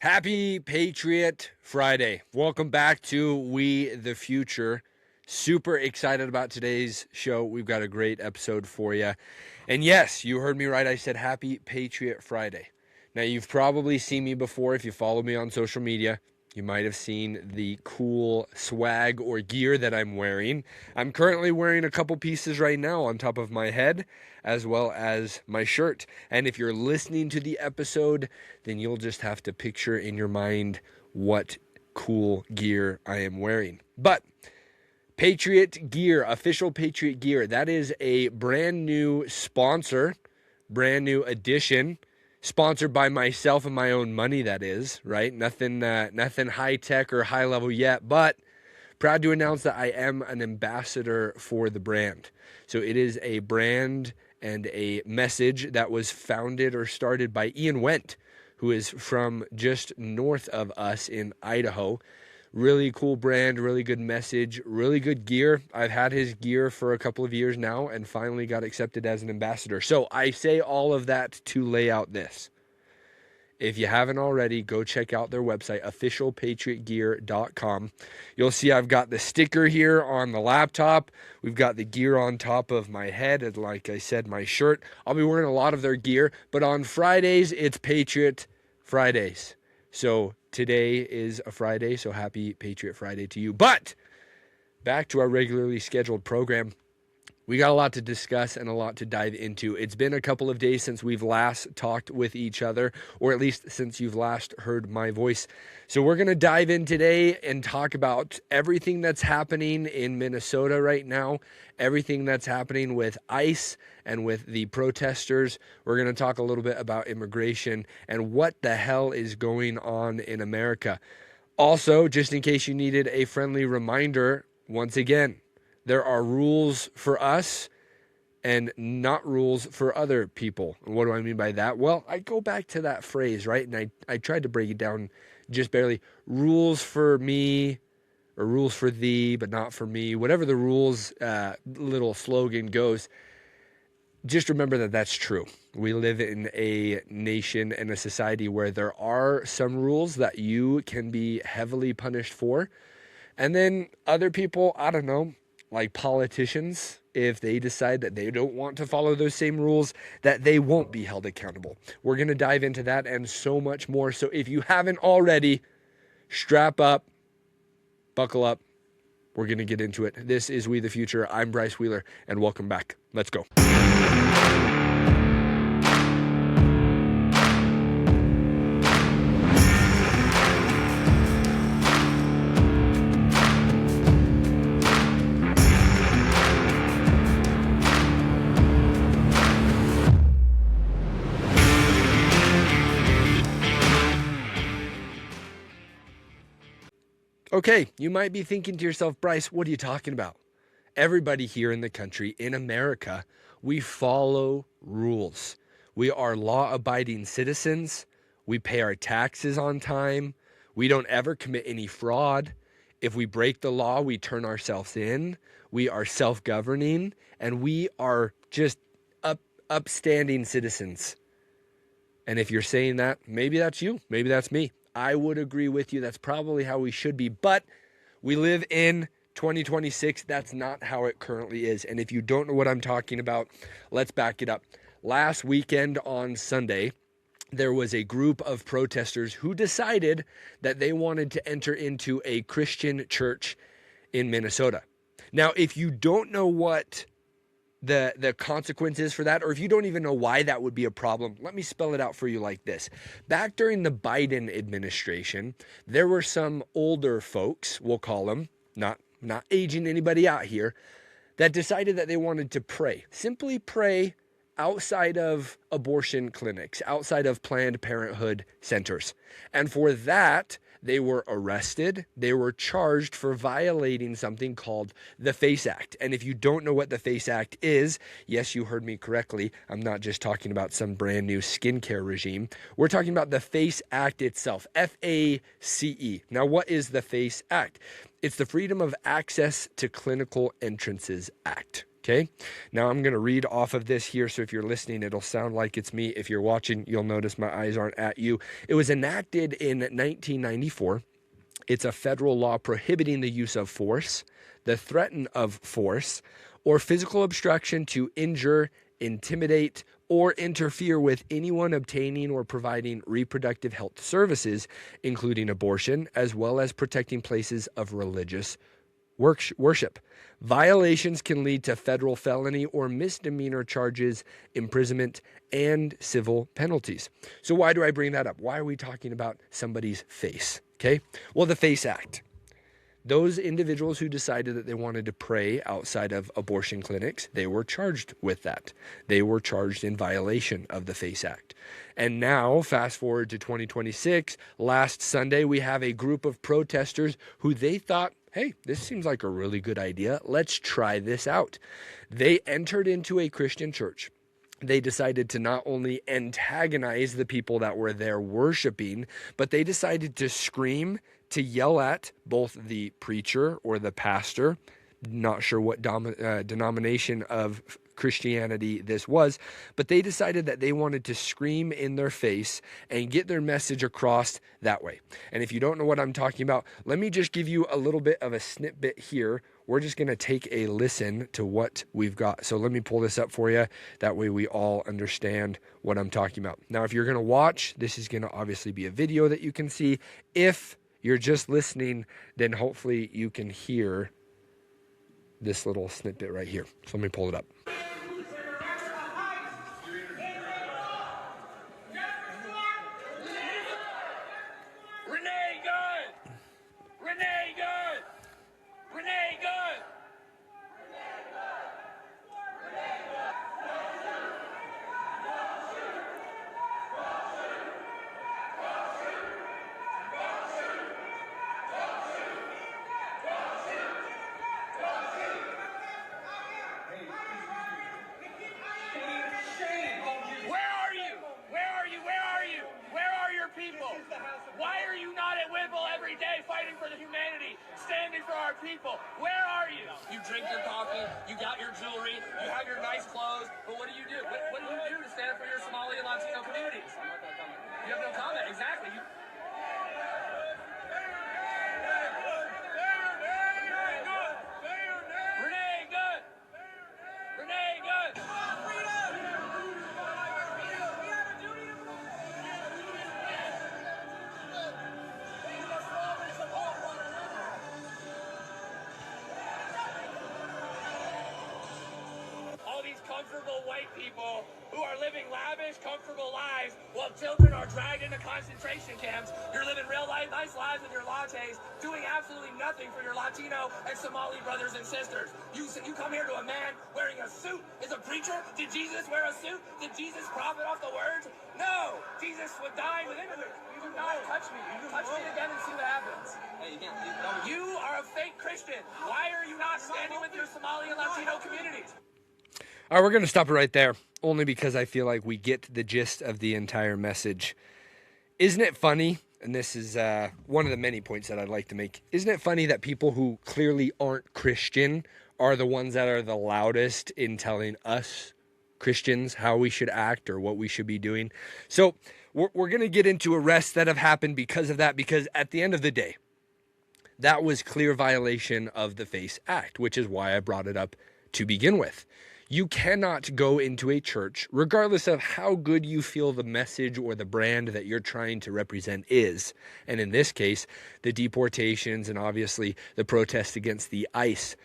Happy Patriot Friday. Welcome back to We the Future. Super excited about today's show. We've got a great episode for you. And yes, you heard me right. I said Happy Patriot Friday. Now, you've probably seen me before if you follow me on social media. You might have seen the cool swag or gear that I'm wearing. I'm currently wearing a couple pieces right now on top of my head, as well as my shirt. And if you're listening to the episode, then you'll just have to picture in your mind what cool gear I am wearing. But Patriot Gear, official Patriot Gear, that is a brand new sponsor, brand new addition. Sponsored by myself and my own money, that is, right? Nothing high tech or high level yet, but proud to announce that I am an ambassador for the brand. So it is a brand and a message that was founded or started by Ian Wendt, who is from just north of us in Idaho. Really cool brand, really good message, really good gear. I've had his gear for a couple of years now and finally got accepted as an ambassador. So I say all of that to lay out this. If you haven't already, go check out their website, officialpatriotgear.com. You'll see I've got the sticker here on the laptop. We've got the gear on top of my head, and like I said, my shirt. I'll be wearing a lot of their gear, but on Fridays, it's Patriot Fridays. So today is a Friday, so happy Patriot Friday to you. But back to our regularly scheduled program. We got a lot to discuss and a lot to dive into. It's been a couple of days since we've last talked with each other, or at least since you've last heard my voice. So we're going to dive in today and talk about everything that's happening in Minnesota right now, everything that's happening with ICE and with the protesters. We're going to talk a little bit about immigration and what the hell is going on in America. Also, just in case you needed a friendly reminder, once again, there are rules for us and not rules for other people. And what do I mean by that? Well, I go back to that phrase, right? And I tried to break it down just barely. Rules for me or rules for thee, but not for me. Whatever the rules little slogan goes, just remember that that's true. We live in a nation and a society where there are some rules that you can be heavily punished for. And then other people, I don't know, like politicians, if they decide that they don't want to follow those same rules, that they won't be held accountable. We're going to dive into that and so much more. So if you haven't already, strap up, buckle up. We're going to get into it. This is We the Future. I'm Bryce Wheeler, and welcome back. Let's go. Okay, you might be thinking to yourself, Bryce, what are you talking about? Everybody here in the country, in America, we follow rules. We are law-abiding citizens. We pay our taxes on time. We don't ever commit any fraud. If we break the law, we turn ourselves in. We are self-governing, and we are just upstanding citizens. And if you're saying that, maybe that's you, maybe that's me. I would agree with you. That's probably how we should be. But we live in 2026. That's not how it currently is. And if you don't know what I'm talking about, let's back it up. Last weekend on Sunday, there was a group of protesters who decided that they wanted to enter into a Christian church in Minnesota. Now, if you don't know what the consequences for that, or if you don't even know why that would be a problem, let me spell it out for you like this. Back during the Biden administration, there were some older folks, we'll call them, not aging anybody out here, that decided that they wanted to pray, simply pray outside of abortion clinics, outside of Planned Parenthood centers. And for that, they were arrested. They were charged for violating something called the FACE Act. And if you don't know what the FACE Act is, yes, you heard me correctly. I'm not just talking about some brand new skincare regime. We're talking about the FACE Act itself, FACE. Now, what is the FACE Act? It's the Freedom of Access to Clinical Entrances Act. Okay, now I'm going to read off of this here. So if you're listening, it'll sound like it's me. If you're watching, you'll notice my eyes aren't at you. It was enacted in 1994. It's a federal law prohibiting the use of force, the threat of force, or physical obstruction to injure, intimidate, or interfere with anyone obtaining or providing reproductive health services, including abortion, as well as protecting places of religious worship. Violations can lead to federal felony or misdemeanor charges, imprisonment, and civil penalties. So why do I bring that up? Why are we talking about somebody's face? Okay, well, the FACE Act. Those individuals who decided that they wanted to pray outside of abortion clinics, they were charged with that. They were charged in violation of the FACE Act. And now, fast forward to 2026, last Sunday, we have a group of protesters who they thought, hey, this seems like a really good idea. Let's try this out. They entered into a Christian church. They decided to not only antagonize the people that were there worshiping, but they decided to scream, to yell at both the preacher or the pastor, not sure what denomination of Christianity this was, but they decided that they wanted to scream in their face and get their message across that way. And if you don't know what I'm talking about, let me just give you a little bit of a snippet here. We're just going to take a listen to what we've got. So let me pull this up for you. That way we all understand what I'm talking about. Now, if you're going to watch, this is going to obviously be a video that you can see. If you're just listening, then hopefully you can hear this little snippet right here. So let me pull it up. People, where are you? You drink your coffee, you got your jewelry, you have your nice clothes, but what do you do? What do you do to stand up for your Somali and Latino communities? You have no comment, exactly. Renee, good. Renee, good. Comfortable white people who are living lavish, comfortable lives while children are dragged into concentration camps. You're living real life, nice lives with your lattes, doing absolutely nothing for your Latino and Somali brothers and sisters. You come here to a man wearing a suit. Is a preacher? Did Jesus wear a suit? Did Jesus profit off the words? No. Jesus would die with immigrants. You do not touch me. Touch me again and see what happens. You are a fake Christian. Why are you not standing with your Somali and Latino communities? All right, we're going to stop it right there, only because I feel like we get the gist of the entire message. Isn't it funny, and this is one of the many points that I'd like to make, isn't it funny that people who clearly aren't Christian are the ones that are the loudest in telling us Christians how we should act or what we should be doing? So we're going to get into arrests that have happened because of that, because at the end of the day, that was clear violation of the FACE Act, which is why I brought it up to begin with. You cannot go into a church, regardless of how good you feel the message or the brand that you're trying to represent is. And in this case, the deportations and obviously the protests against the ICE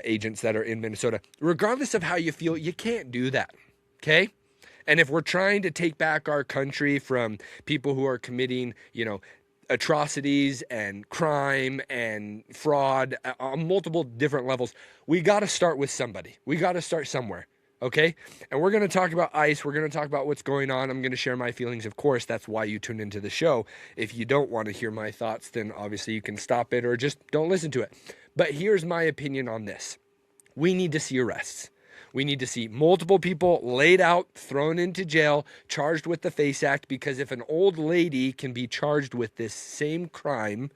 agents that are in Minnesota. Regardless of how you feel, you can't do that, okay? And if we're trying to take back our country from people who are committing, atrocities and crime and fraud on multiple different levels, we got to start with somebody. We got to start somewhere, okay? And we're going to talk about ICE. We're going to talk about what's going on. I'm going to share my feelings, of course. That's why you tune into the show. If you don't want to hear my thoughts, then obviously you can stop it or just don't listen to it. But here's my opinion on this. We need to see arrests. We need to see multiple people laid out, thrown into jail, charged with the FACE Act, because if an old lady can be charged with this same crime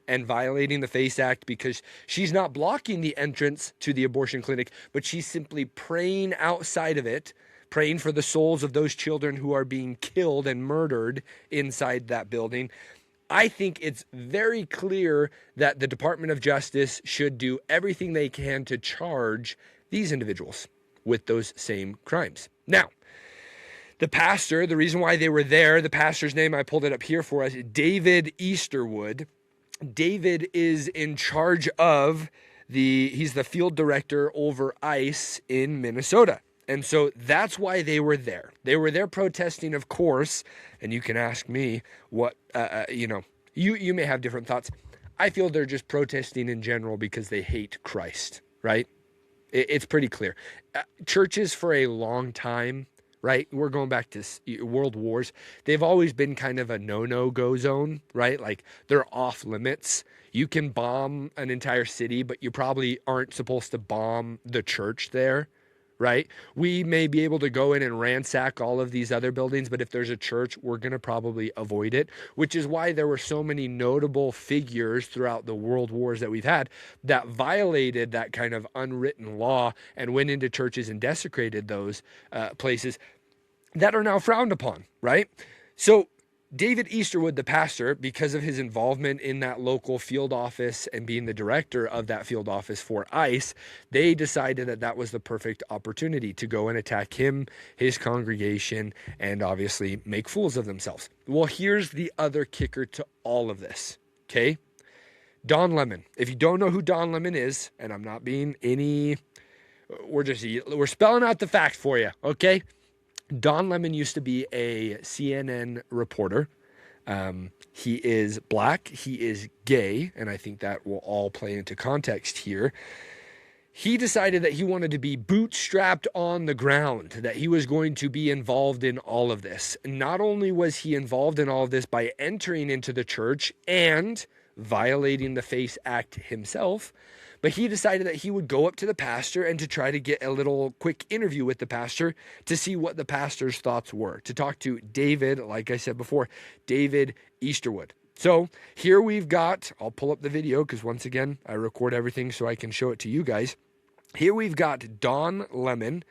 and violating the FACE Act because she's not blocking the entrance to the abortion clinic, but she's simply praying outside of it, praying for the souls of those children who are being killed and murdered inside that building. I think it's very clear that the Department of Justice should do everything they can to charge these individuals with those same crimes. Now, the pastor, the reason why they were there, the pastor's name, I pulled it up here for us, David Easterwood. David is in charge of he's the field director over ICE in Minnesota. And so that's why they were there. They were there protesting, of course, and you can ask me what, you may have different thoughts. I feel they're just protesting in general because they hate Christ, right? It's pretty clear. Churches for a long time, right? We're going back to world wars. They've always been kind of a no-go zone, right? Like they're off limits. You can bomb an entire city, but you probably aren't supposed to bomb the church there, right? We may be able to go in and ransack all of these other buildings, but if there's a church, we're going to probably avoid it, which is why there were so many notable figures throughout the world wars that we've had that violated that kind of unwritten law and went into churches and desecrated those places that are now frowned upon, right? So David Easterwood, the pastor, because of his involvement in that local field office and being the director of that field office for ICE, they decided that that was the perfect opportunity to go and attack him, his congregation, and obviously make fools of themselves. Well, here's the other kicker to all of this, okay? Don Lemon. If you don't know who Don Lemon is, and I'm not being we're spelling out the facts for you, okay? Don Lemon used to be a CNN reporter. He is black, he is gay, and I think that will all play into context here. He decided that he wanted to be bootstrapped on the ground, that he was going to be involved in all of this. Not only was he involved in all of this by entering into the church and violating the FACE Act himself, but he decided that he would go up to the pastor and to try to get a little quick interview with the pastor to see what the pastor's thoughts were, to talk to David, like I said before, David Easterwood. So here we've got, I'll pull up the video because once again, I record everything so I can show it to you guys. Here we've got Don Lemon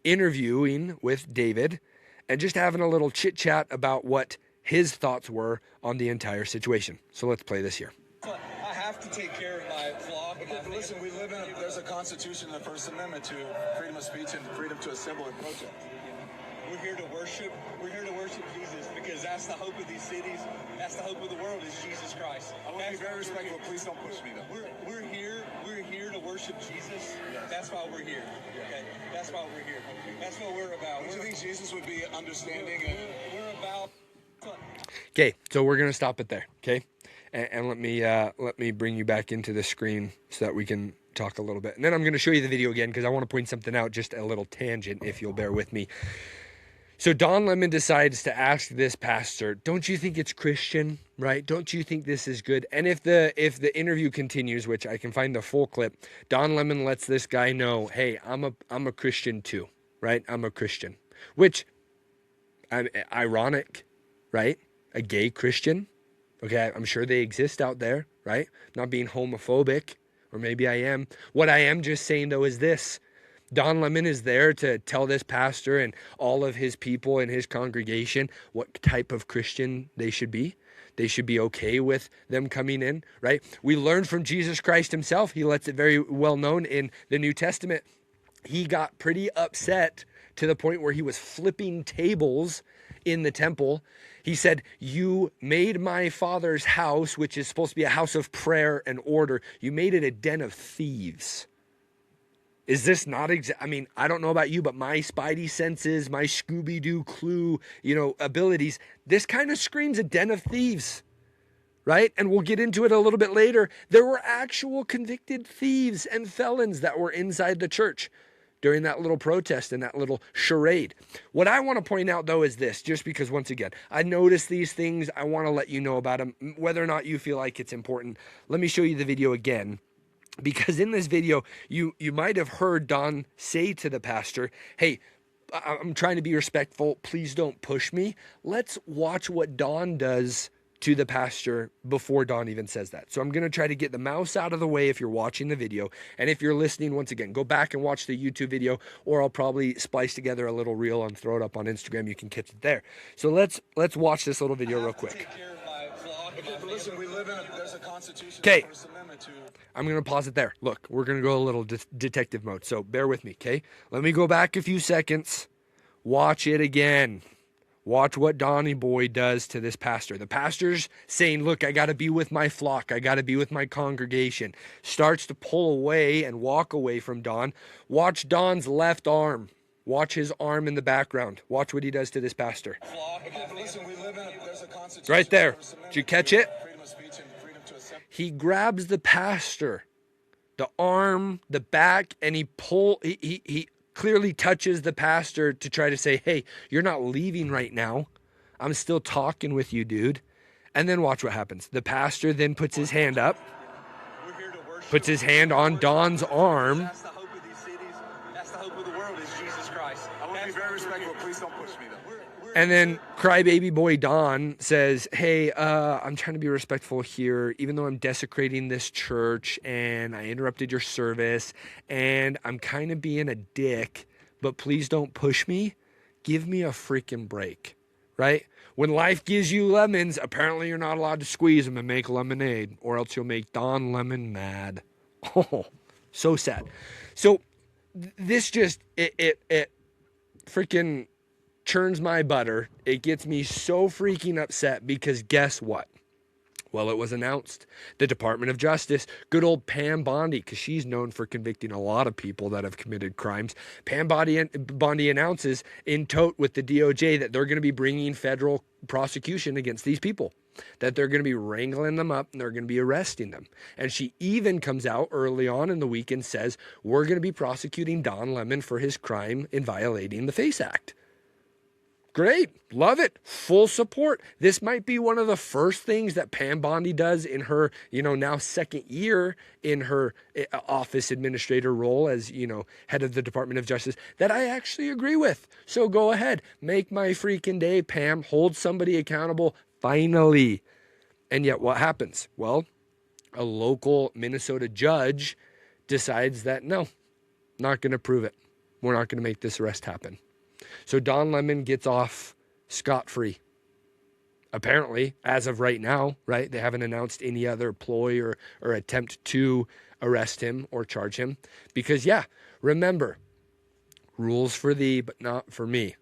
interviewing with David and just having a little chit chat about what his thoughts were on the entire situation. So let's play this here. I have to take care of my flock. Listen, there's a constitution in the First Amendment to freedom of speech and freedom to assemble and protest. We're here to worship. We're here to worship Jesus because that's the hope of these cities. That's the hope of the world is Jesus Christ. I want to be very respectful. Please don't push me though. We're here to worship Jesus. Yes. That's why we're here. Okay. That's why we're here. That's what we're about. Do you think Jesus would be understanding? We're about. Okay, so we're gonna stop it there. Okay. And let me bring you back into the screen so that we can talk a little bit. And then I'm going to show you the video again because I want to point something out, just a little tangent, if you'll bear with me. So Don Lemon decides to ask this pastor, don't you think it's Christian, right? Don't you think this is good? And if the interview continues, which I can find the full clip, Don Lemon lets this guy know, hey, I'm a Christian too, right? I'm a Christian, which I'm ironic, right? A gay Christian. Okay, I'm sure they exist out there, right? Not being homophobic, or maybe I am. What I am just saying, though, is this. Don Lemon is there to tell this pastor and all of his people in his congregation what type of Christian they should be. They should be okay with them coming in, right? We learn from Jesus Christ himself. He lets it very well known in the New Testament. He got pretty upset to the point where he was flipping tables in the temple. He said, you made my Father's house, which is supposed to be a house of prayer and order, you made it a den of thieves. Is this not I mean, I don't know about you, but my spidey senses, my Scooby-Doo clue, abilities, this kind of screams a den of thieves, right? And we'll get into it a little bit later. There were actual convicted thieves and felons that were inside the church during that little protest and that little charade. What I want to point out, though, is this, just because, once again, I notice these things. I want to let you know about them, whether or not you feel like it's important. Let me show you the video again, because in this video, you might have heard Don say to the pastor, hey, I'm trying to be respectful. Please don't push me. Let's watch what Don does to the pastor before Don even says that. So I'm going to try to get the mouse out of the way if you're watching the video. And if you're listening, once again, go back and watch the YouTube video, or I'll probably splice together a little reel and throw it up on Instagram. You can catch it there. So let's watch this little video real quick. Listen, we live in there's a constitution. Okay. First Amendment to I'm going to pause it there. Look, we're going to go a little detective mode. So bear with me, okay? Let me go back a few seconds. Watch it again. Watch what Donnie Boy does to this pastor. The pastor's saying, look, I got to be with my flock. I got to be with my congregation. Starts to pull away and walk away from Don. Watch Don's left arm. Watch his arm in the background. Watch what he does to this pastor. listen, we live in there's a constitution. Right there. Did you catch it? Freedom of speech and freedom to assemble. He grabs the pastor, the arm, the back, and he clearly touches the pastor to try to say, hey, you're not leaving right now. I'm still talking with you, dude. And then watch what happens. The pastor then puts his hand up, puts his hand on Don's arm. That's the hope of these cities. That's the hope of the world is Jesus Christ. I want to be very respectful. Please don't push me, though. And then crybaby boy Don says, hey, I'm trying to be respectful here, even though I'm desecrating this church and I interrupted your service and I'm kind of being a dick, but please don't push me. Give me a freaking break, right? When life gives you lemons, apparently you're not allowed to squeeze them and make lemonade, or else you'll make Don Lemon mad. Oh, so sad. So this just, it freaking churns my butter. It gets me so freaking upset because guess what? Well, it was announced. The Department of Justice, good old Pam Bondi, because she's known for convicting a lot of people that have committed crimes. Pam Bondi announces in tote with the DOJ that they're going to be bringing federal prosecution against these people, that they're going to be wrangling them up and they're going to be arresting them. And she even comes out early on in the week and says, we're going to be prosecuting Don Lemon for his crime in violating the FACE Act. Great. Love it. Full support. This might be one of the first things that Pam Bondi does in her, now second year in her office administrator role as, head of the Department of Justice that I actually agree with. So go ahead. Make my freaking day, Pam. Hold somebody accountable. Finally. And yet what happens? Well, a local Minnesota judge decides that no, not going to prove it. We're not going to make this arrest happen. So Don Lemon gets off scot-free. Apparently, as of right now, right? They haven't announced any other ploy or attempt to arrest him or charge him. Because, remember, rules for thee, but not for me.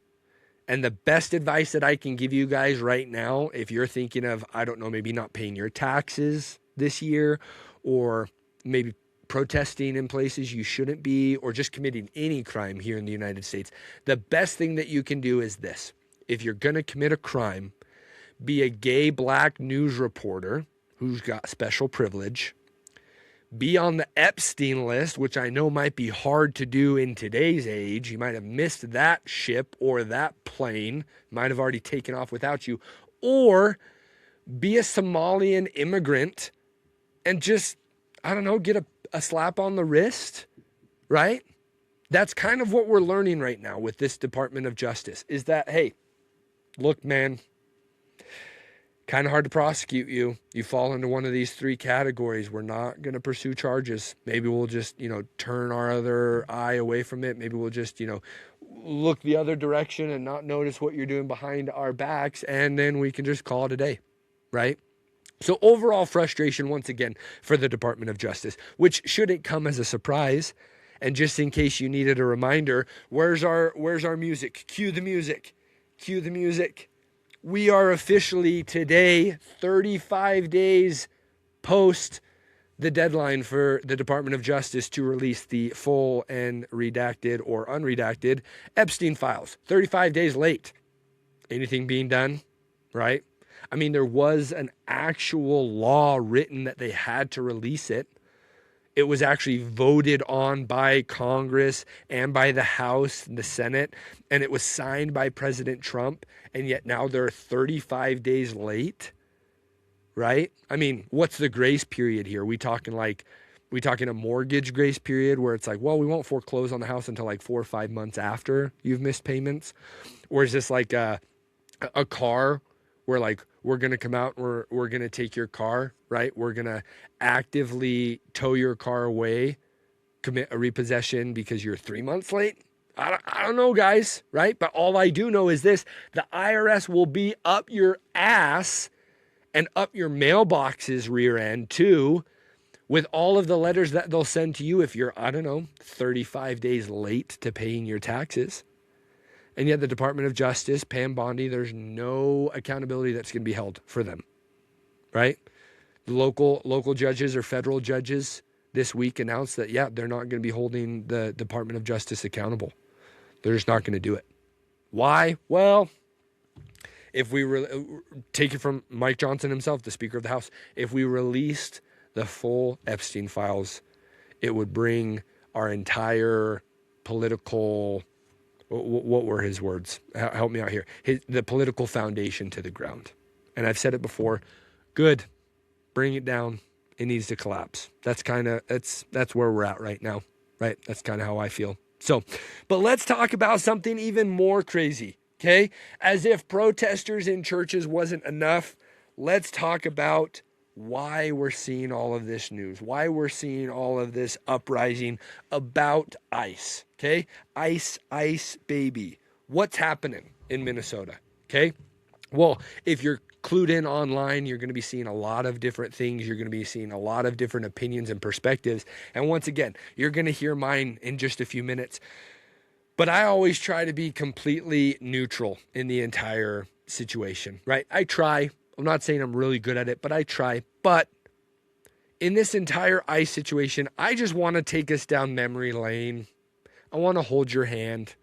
And the best advice that I can give you guys right now, if you're thinking of, I don't know, maybe not paying your taxes this year, or maybe protesting in places you shouldn't be, or just committing any crime here in the United States, the best thing that you can do is this. If you're going to commit a crime, be a gay black news reporter who's got special privilege, be on the Epstein list, which I know might be hard to do in today's age. You might have missed that ship or that plane, might have already taken off without you, or be a Somalian immigrant and just, I don't know, get a slap on the wrist, right? That's kind of what we're learning right now with this Department of Justice is that, hey, look, man, kind of hard to prosecute you. You fall into one of these three categories. We're not going to pursue charges. Maybe we'll just, turn our other eye away from it. Maybe we'll just, look the other direction and not notice what you're doing behind our backs. And then we can just call it a day, right? So overall frustration, once again, for the Department of Justice, which shouldn't come as a surprise. And just in case you needed a reminder, where's our music? Cue the music. Cue the music. We are officially today 35 days post the deadline for the Department of Justice to release the full and redacted or unredacted Epstein files. 35 days late. Anything being done, right? I mean, there was an actual law written that they had to release it. It was actually voted on by Congress and by the House and the Senate, and it was signed by President Trump, and yet now they're 35 days late, right? I mean, what's the grace period here? We talking a mortgage grace period where it's like, well, we won't foreclose on the house until like 4 or 5 months after you've missed payments? Or is this like a car where like we're going to come out, we're going to take your car, right? We're going to actively tow your car away, commit a repossession because you're 3 months late. I don't know, guys, right? But all I do know is this: the IRS will be up your ass and up your mailbox's rear end too, with all of the letters that they'll send to you if you're, 35 days late to paying your taxes. And yet the Department of Justice, Pam Bondi, there's no accountability that's going to be held for them, right? The local judges or federal judges this week announced that, they're not going to be holding the Department of Justice accountable. They're just not going to do it. Why? Well, if we take it from Mike Johnson himself, the Speaker of the House, if we released the full Epstein files, it would bring our entire political, what were his words? Help me out here. The political foundation to the ground. And I've said it before, good, bring it down. It needs to collapse. That's where we're at right now, right? That's kind of how I feel. So, but let's talk about something even more crazy, okay? As if protesters in churches wasn't enough, let's talk about why we're seeing all of this news, why we're seeing all of this uprising about ICE, okay? ICE, baby. What's happening in Minnesota, okay? Well, if you're clued in online, you're going to be seeing a lot of different things. You're going to be seeing a lot of different opinions and perspectives. And once again, you're going to hear mine in just a few minutes. But I always try to be completely neutral in the entire situation, right? I try. I'm not saying I'm really good at it, but I try. But in this entire ICE situation, I just want to take us down memory lane. I want to hold your hand.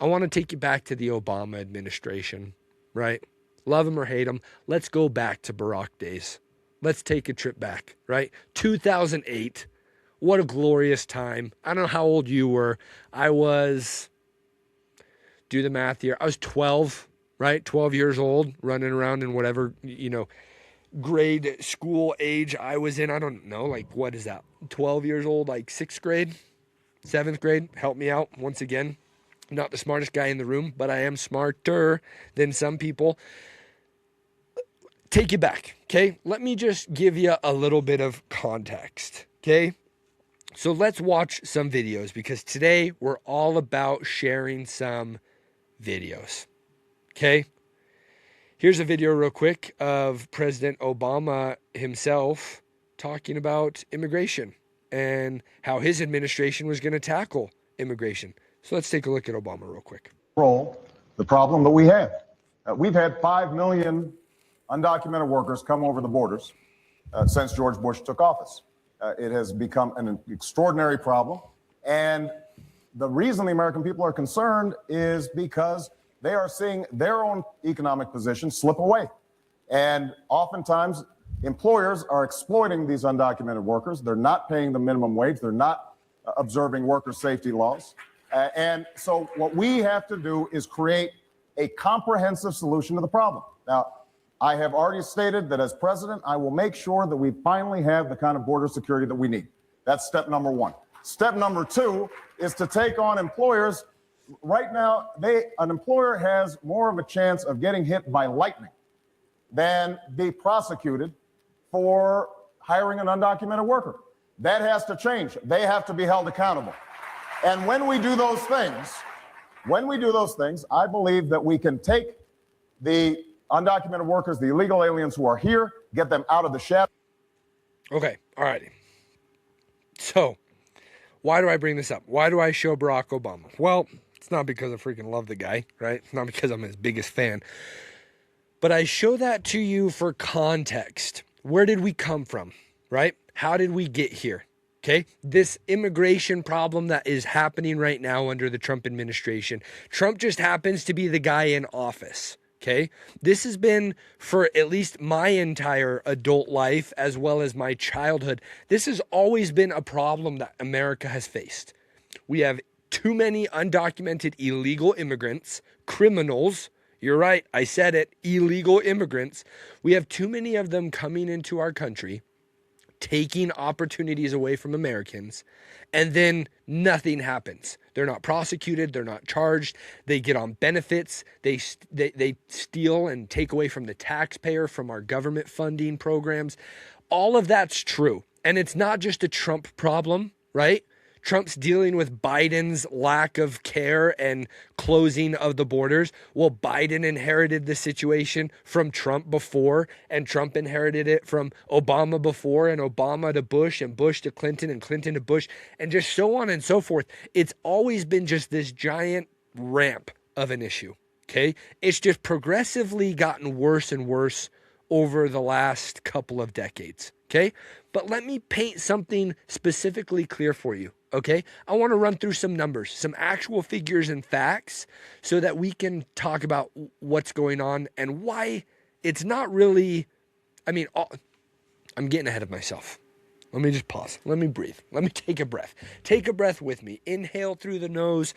I want to take you back to the Obama administration, right? Love him or hate him. Let's go back to Barack days. Let's take a trip back, right? 2008. What a glorious time. I don't know how old you were. I was, do the math here. I was 12, right? 12 years old, running around in whatever, grade school age I was in. I don't know, like, what is that? 12 years old, like 6th grade, 7th grade. Help me out once again. I'm not the smartest guy in the room, but I am smarter than some people. Take you back, okay? Let me just give you a little bit of context, okay? So let's watch some videos because today we're all about sharing some videos, okay? Here's a video real quick of President Obama himself talking about immigration and how his administration was going to tackle immigration. So let's take a look at Obama real quick. The problem that we have. We've had 5 million undocumented workers come over the borders since George Bush took office. It has become an extraordinary problem. And the reason the American people are concerned is because they are seeing their own economic position slip away. And oftentimes, employers are exploiting these undocumented workers. They're not paying the minimum wage. They're not observing worker safety laws. And so what we have to do is create a comprehensive solution to the problem. Now, I have already stated that as president, I will make sure that we finally have the kind of border security that we need. That's step number one. Step number two is to take on employers. Right now, an employer has more of a chance of getting hit by lightning than be prosecuted for hiring an undocumented worker. That has to change. They have to be held accountable. And when we do those things, I believe that we can take the undocumented workers, the illegal aliens who are here, get them out of the shadow. Okay, all righty. So, why do I bring this up? Why do I show Barack Obama? Well, it's not because I freaking love the guy, right? It's not because I'm his biggest fan. But I show that to you for context. Where did we come from, right? How did we get here? Okay, this immigration problem that is happening right now under the Trump administration. Trump just happens to be the guy in office. Okay, this has been for at least my entire adult life as well as my childhood. This has always been a problem that America has faced. We have too many undocumented illegal immigrants, criminals. You're right, I said it, illegal immigrants. We have too many of them coming into our country, taking opportunities away from Americans, and then nothing happens. They're not prosecuted. They're not charged. They get on benefits. They steal and take away from the taxpayer, from our government funding programs. All of that's true. And it's not just a Trump problem, right? Trump's dealing with Biden's lack of care and closing of the borders. Well, Biden inherited the situation from Trump before, and Trump inherited it from Obama before, and Obama to Bush, and Bush to Clinton, and Clinton to Bush, and just so on and so forth. It's always been just this giant ramp of an issue, okay? It's just progressively gotten worse and worse over the last couple of decades, okay? But let me paint something specifically clear for you, okay? I want to run through some numbers, some actual figures and facts so that we can talk about what's going on and why it's not really, I'm getting ahead of myself. Let me just pause. Let me breathe. Let me take a breath. Take a breath with me. Inhale through the nose,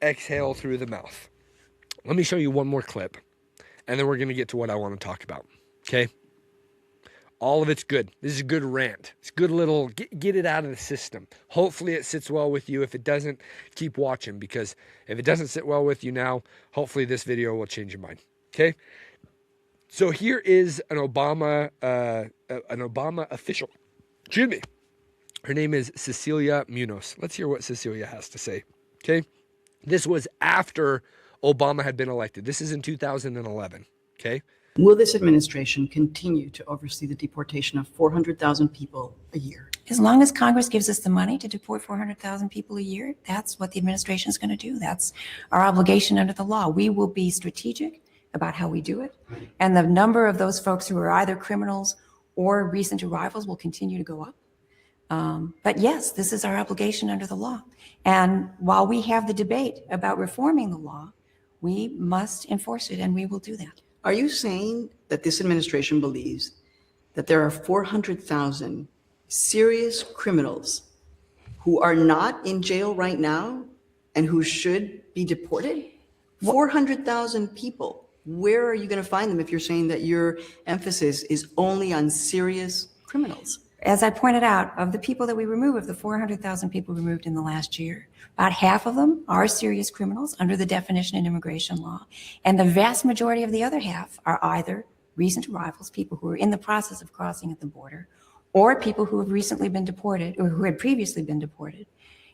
exhale through the mouth. Let me show you one more clip, and then we're going to get to what I want to talk about, okay? All of it's good. This is a good rant. It's good little, get it out of the system. Hopefully it sits well with you. If it doesn't, keep watching, because if it doesn't sit well with you now, hopefully this video will change your mind, okay? So here is an Obama official. Excuse me. Her name is Cecilia Munoz. Let's hear what Cecilia has to say, okay? This was after Obama had been elected. This is in 2011, okay? Will this administration continue to oversee the deportation of 400,000 people a year? As long as Congress gives us the money to deport 400,000 people a year, that's what the administration is going to do. That's our obligation under the law. We will be strategic about how we do it. And the number of those folks who are either criminals or recent arrivals will continue to go up. But yes, this is our obligation under the law. And while we have the debate about reforming the law, we must enforce it, and we will do that. Are you saying that this administration believes that there are 400,000 serious criminals who are not in jail right now and who should be deported? 400,000 people. Where are you going to find them if you're saying that your emphasis is only on serious criminals? As I pointed out, of the people that we remove, of the 400,000 people removed in the last year, about half of them are serious criminals under the definition in immigration law. And the vast majority of the other half are either recent arrivals, people who are in the process of crossing at the border, or people who have recently been deported or who had previously been deported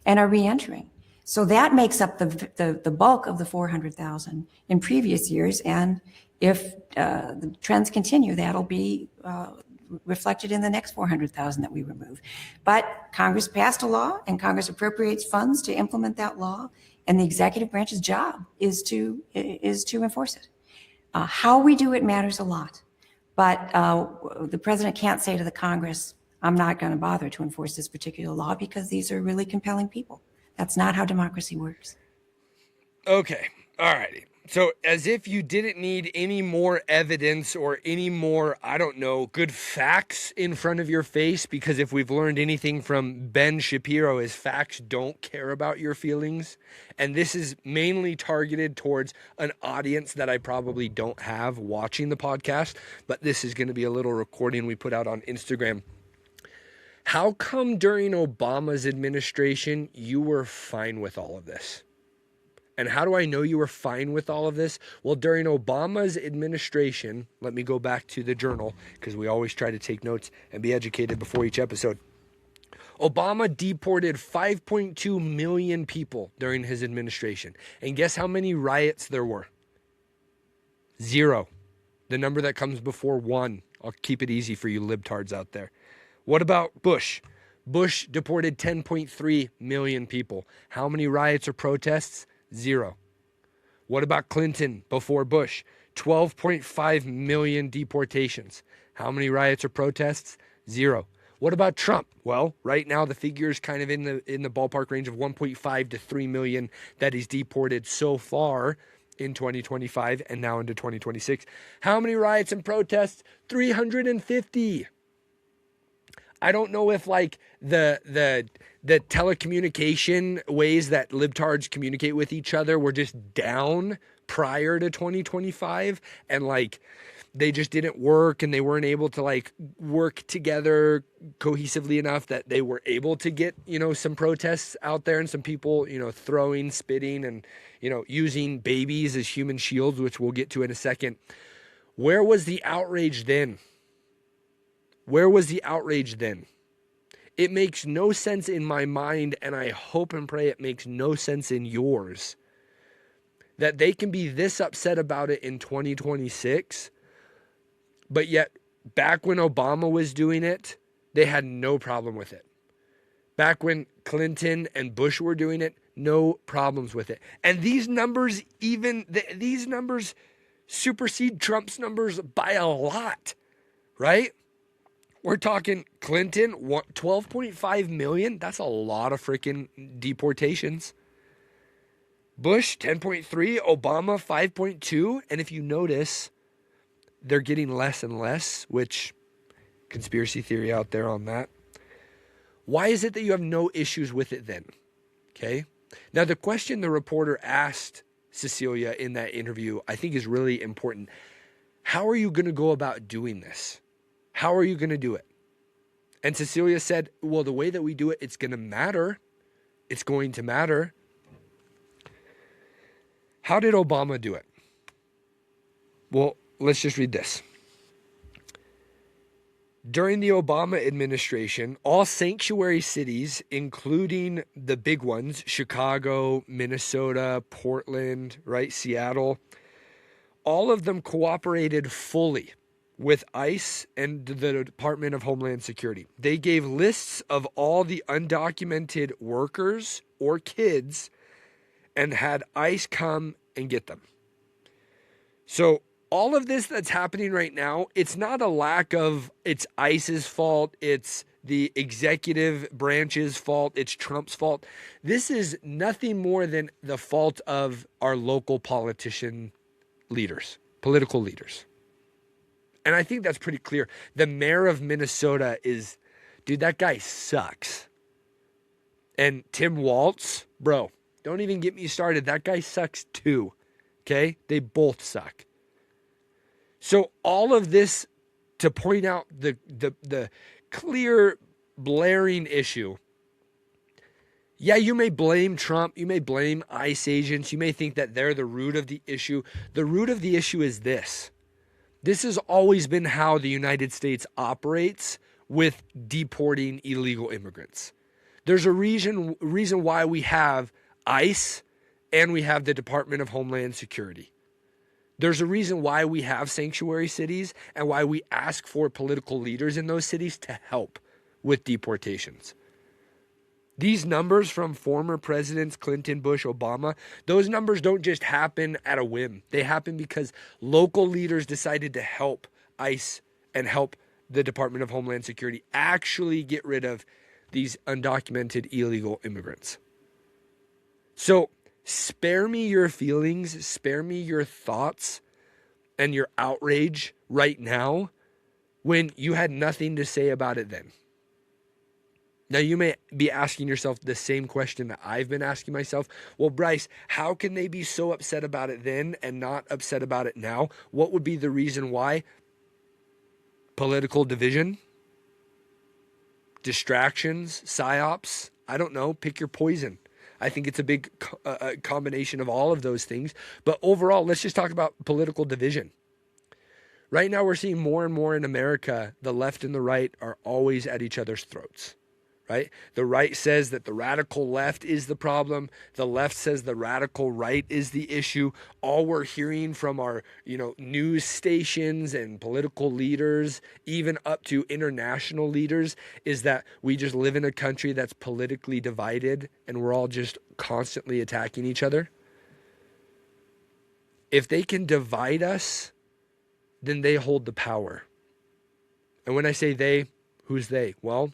and are reentering. So that makes up the bulk of the 400,000 in previous years. And if the trends continue, that'll be reflected in the next 400,000 that we remove. But Congress passed a law, and Congress appropriates funds to implement that law, and the executive branch's job is to enforce it. How we do it matters a lot, but the president can't say to the Congress, I'm not going to bother to enforce this particular law because these are really compelling people. That's not how democracy works. Okay, all righty. So as if you didn't need any more evidence or any more, I don't know, good facts in front of your face, because if we've learned anything from Ben Shapiro is facts don't care about your feelings. And this is mainly targeted towards an audience that I probably don't have watching the podcast, but this is going to be a little recording we put out on Instagram. How come during Obama's administration you were fine with all of this? And how do I know you were fine with all of this? Well, during Obama's administration, let me go back to the journal, because we always try to take notes and be educated before each episode. Obama deported 5.2 million people during his administration. And guess how many riots there were? 0. The number that comes before 1. I'll keep it easy for you libtards out there. What about Bush? Bush deported 10.3 million people. How many riots or protests? 0. What about Clinton before Bush? 12.5 million deportations. How many riots or protests? 0. What about Trump? Well, right now the figure is kind of in the ballpark range of 1.5 to 3 million that he's deported so far in 2025 and now into 2026. How many riots and protests? 350. I don't know if like the telecommunication ways that libtards communicate with each other were just down prior to 2025, and like they just didn't work, and they weren't able to like work together cohesively enough that they were able to get, some protests out there and some people, throwing, spitting, and, using babies as human shields, which we'll get to in a second. Where was the outrage then? Where was the outrage then? It makes no sense in my mind, and I hope and pray it makes no sense in yours, that they can be this upset about it in 2026, but yet back when Obama was doing it, they had no problem with it. Back when Clinton and Bush were doing it, no problems with it. And these numbers, these numbers supersede Trump's numbers by a lot, right? We're talking Clinton, 12.5 million. That's a lot of freaking deportations. Bush, 10.3. Obama, 5.2. And if you notice, they're getting less and less, which conspiracy theory out there on that. Why is it that you have no issues with it then? Okay. Now, the question the reporter asked Cecilia in that interview, I think is really important. How are you going to go about doing this? How are you going to do it? And Cecilia said, well, the way that we do it, it's going to matter. It's going to matter. How did Obama do it? Well, let's just read this. During the Obama administration, all sanctuary cities, including the big ones, Chicago, Minnesota, Portland, right, Seattle, all of them cooperated fully with ICE and the Department of Homeland Security. They gave lists of all the undocumented workers or kids and had ICE come and get them. So all of this that's happening right now, it's not a lack of, it's ICE's fault, it's the executive branch's fault, it's Trump's fault. This is nothing more than the fault of our local political leaders. And I think that's pretty clear. The mayor of Minnesota dude, that guy sucks. And Tim Walz, bro, don't even get me started. That guy sucks too. Okay? They both suck. So all of this to point out the clear blaring issue. Yeah, you may blame Trump. You may blame ICE agents. You may think that they're the root of the issue. The root of the issue is this. This has always been how the United States operates with deporting illegal immigrants. There's a reason why we have ICE and we have the Department of Homeland Security. There's a reason why we have sanctuary cities and why we ask for political leaders in those cities to help with deportations. These numbers from former presidents Clinton, Bush, Obama, those numbers don't just happen at a whim. They happen because local leaders decided to help ICE and help the Department of Homeland Security actually get rid of these undocumented illegal immigrants. So spare me your feelings, spare me your thoughts and your outrage right now when you had nothing to say about it then. Now, you may be asking yourself the same question that I've been asking myself. Well, Bryce, how can they be so upset about it then and not upset about it now? What would be the reason why? Political division? Distractions? Psyops? I don't know. Pick your poison. I think it's a big combination of all of those things. But overall, let's just talk about political division. Right now, we're seeing more and more in America, the left and the right are always at each other's throats. Right? The right says that the radical left is the problem. The left says the radical right is the issue. All we're hearing from our, news stations and political leaders, even up to international leaders, is that we just live in a country that's politically divided and we're all just constantly attacking each other. If they can divide us, then they hold the power. And when I say they, who's they? Well,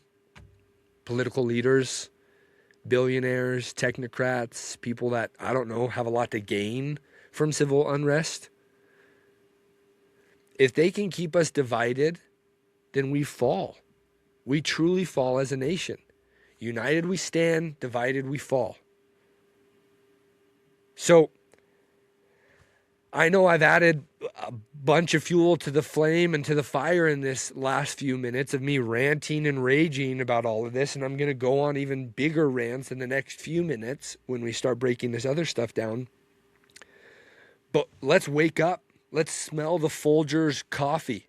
political leaders, billionaires, technocrats, people that, I don't know, have a lot to gain from civil unrest. If they can keep us divided, then we fall. We truly fall as a nation. United we stand, divided we fall. So I know I've added a bunch of fuel to the flame and to the fire in this last few minutes of me ranting and raging about all of this, and I'm going to go on even bigger rants in the next few minutes when we start breaking this other stuff down. But let's wake up. Let's smell the Folgers coffee,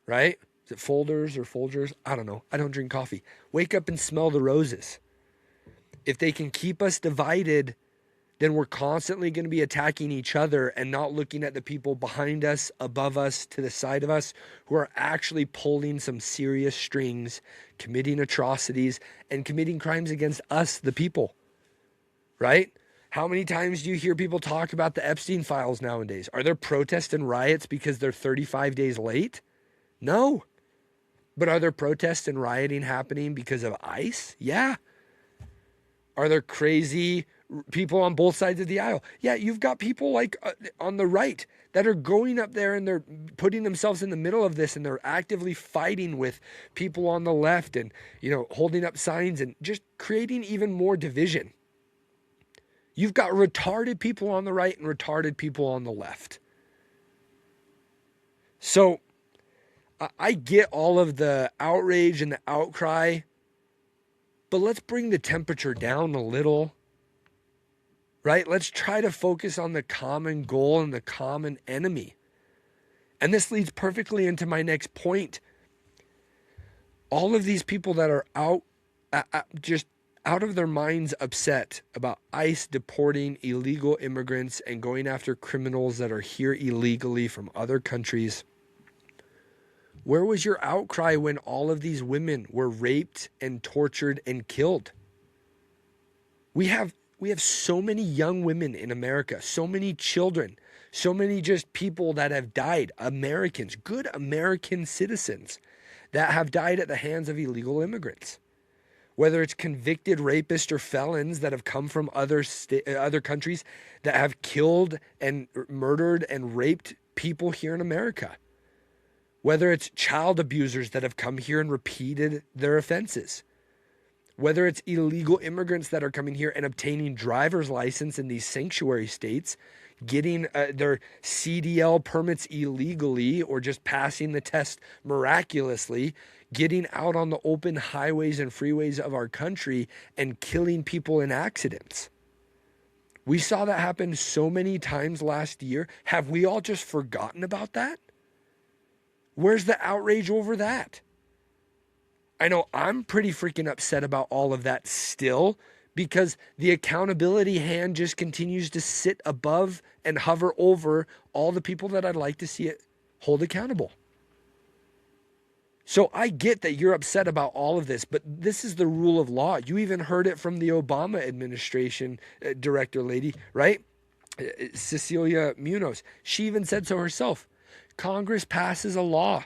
right? Is it Folders or Folgers? I don't know. I don't drink coffee. Wake up and smell the roses. If they can keep us divided, then we're constantly going to be attacking each other and not looking at the people behind us, above us, to the side of us, who are actually pulling some serious strings, committing atrocities, and committing crimes against us, the people, right? How many times do you hear people talk about the Epstein files nowadays? Are there protests and riots because they're 35 days late? No. But are there protests and rioting happening because of ICE? Yeah. Are there crazy people on both sides of the aisle? Yeah, you've got people like on the right that are going up there and they're putting themselves in the middle of this, and they're actively fighting with people on the left and, holding up signs and just creating even more division. You've got retarded people on the right and retarded people on the left. So I get all of the outrage and the outcry, but let's bring the temperature down a little, right? Let's try to focus on the common goal and the common enemy. And this leads perfectly into my next point. All of these people that are just out of their minds upset about ICE deporting illegal immigrants and going after criminals that are here illegally from other countries. Where was your outcry when all of these women were raped and tortured and killed? We have so many young women in America, so many children, so many just people that have died, Americans, good American citizens that have died at the hands of illegal immigrants. Whether it's convicted rapists or felons that have come from other countries that have killed and murdered and raped people here in America. Whether it's child abusers that have come here and repeated their offenses. Whether it's illegal immigrants that are coming here and obtaining driver's license in these sanctuary states, getting their CDL permits illegally or just passing the test miraculously, getting out on the open highways and freeways of our country and killing people in accidents. We saw that happen so many times last year. Have we all just forgotten about that? Where's the outrage over that? I know I'm pretty freaking upset about all of that still, because the accountability hand just continues to sit above and hover over all the people that I'd like to see it hold accountable. So I get that you're upset about all of this, but this is the rule of law. You even heard it from the Obama administration director lady, right? Cecilia Munoz. She even said so herself. Congress passes a law.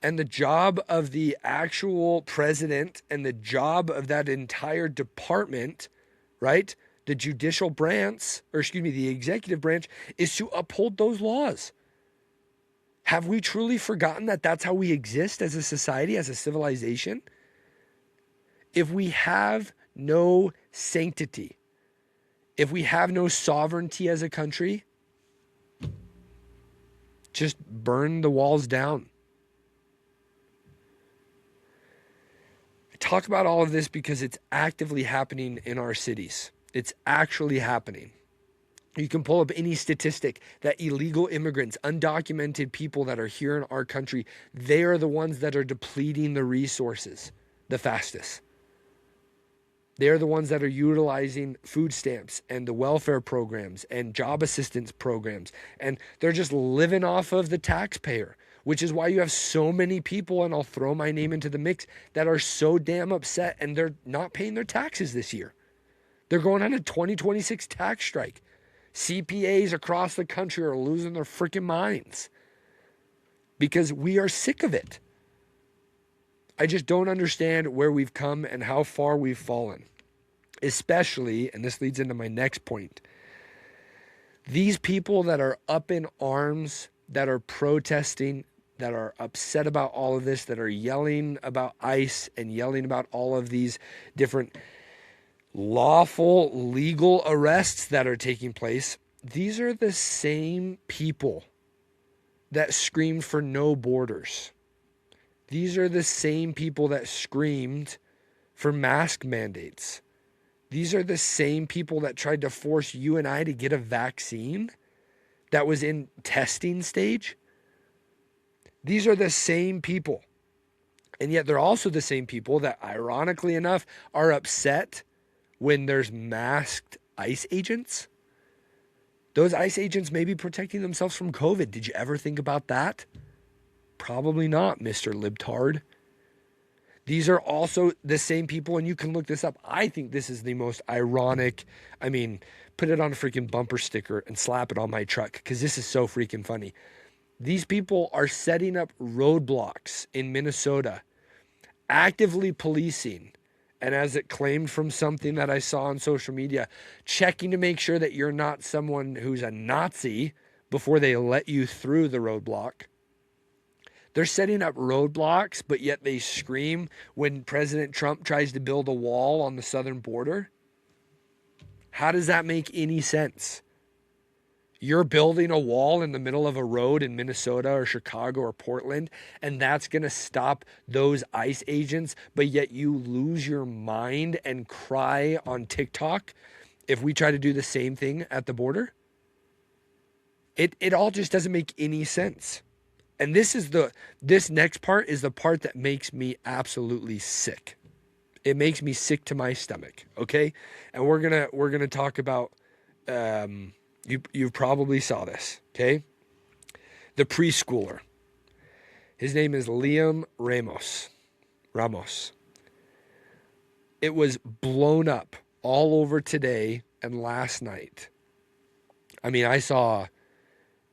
And the job of the actual president and the job of that entire department, right? The judicial branch, the executive branch, is to uphold those laws. Have we truly forgotten that that's how we exist as a society, as a civilization? If we have no sanctity, if we have no sovereignty as a country, just burn the walls down. I talk about all of this because it's actively happening in our cities. It's actually happening. You can pull up any statistic that illegal immigrants, undocumented people that are here in our country, they are the ones that are depleting the resources the fastest. They are the ones that are utilizing food stamps and the welfare programs and job assistance programs. And they're just living off of the taxpayer, which is why you have so many people, and I'll throw my name into the mix, that are so damn upset and they're not paying their taxes this year. They're going on a 2026 tax strike. CPAs across the country are losing their freaking minds because we are sick of it. I just don't understand where we've come and how far we've fallen. Especially, and this leads into my next point, these people that are up in arms, that are protesting, that are upset about all of this, that are yelling about ICE and yelling about all of these different lawful legal arrests that are taking place. these are the same people that screamed for no borders. These are the same people that screamed for mask mandates. These are the same people that tried to force you and I to get a vaccine that was in testing stage. These are the same people. And yet they're also the same people that, ironically enough, are upset when there's masked ICE agents. Those ICE agents may be protecting themselves from COVID. Did you ever think about that? Probably not, Mr. Libtard. These are also the same people, and you can look this up. I think this is the most ironic. I mean, put it on a freaking bumper sticker and slap it on my truck, because this is so freaking funny. These people are setting up roadblocks in Minnesota, actively policing, and as it claimed from something that I saw on social media, checking to make sure that you're not someone who's a Nazi before they let you through the roadblock. They're setting up roadblocks, but yet they scream when President Trump tries to build a wall on the southern border. How does that make any sense? You're building a wall in the middle of a road in Minnesota or Chicago or Portland, and that's going to stop those ICE agents, but yet you lose your mind and cry on TikTok if we try to do the same thing at the border? It all just doesn't make any sense. And this next part is the part that makes me absolutely sick. It makes me sick to my stomach, okay? And we're gonna talk about you probably saw this, okay? The preschooler. His name is Liam Ramos. It was blown up all over today and last night. I mean, I saw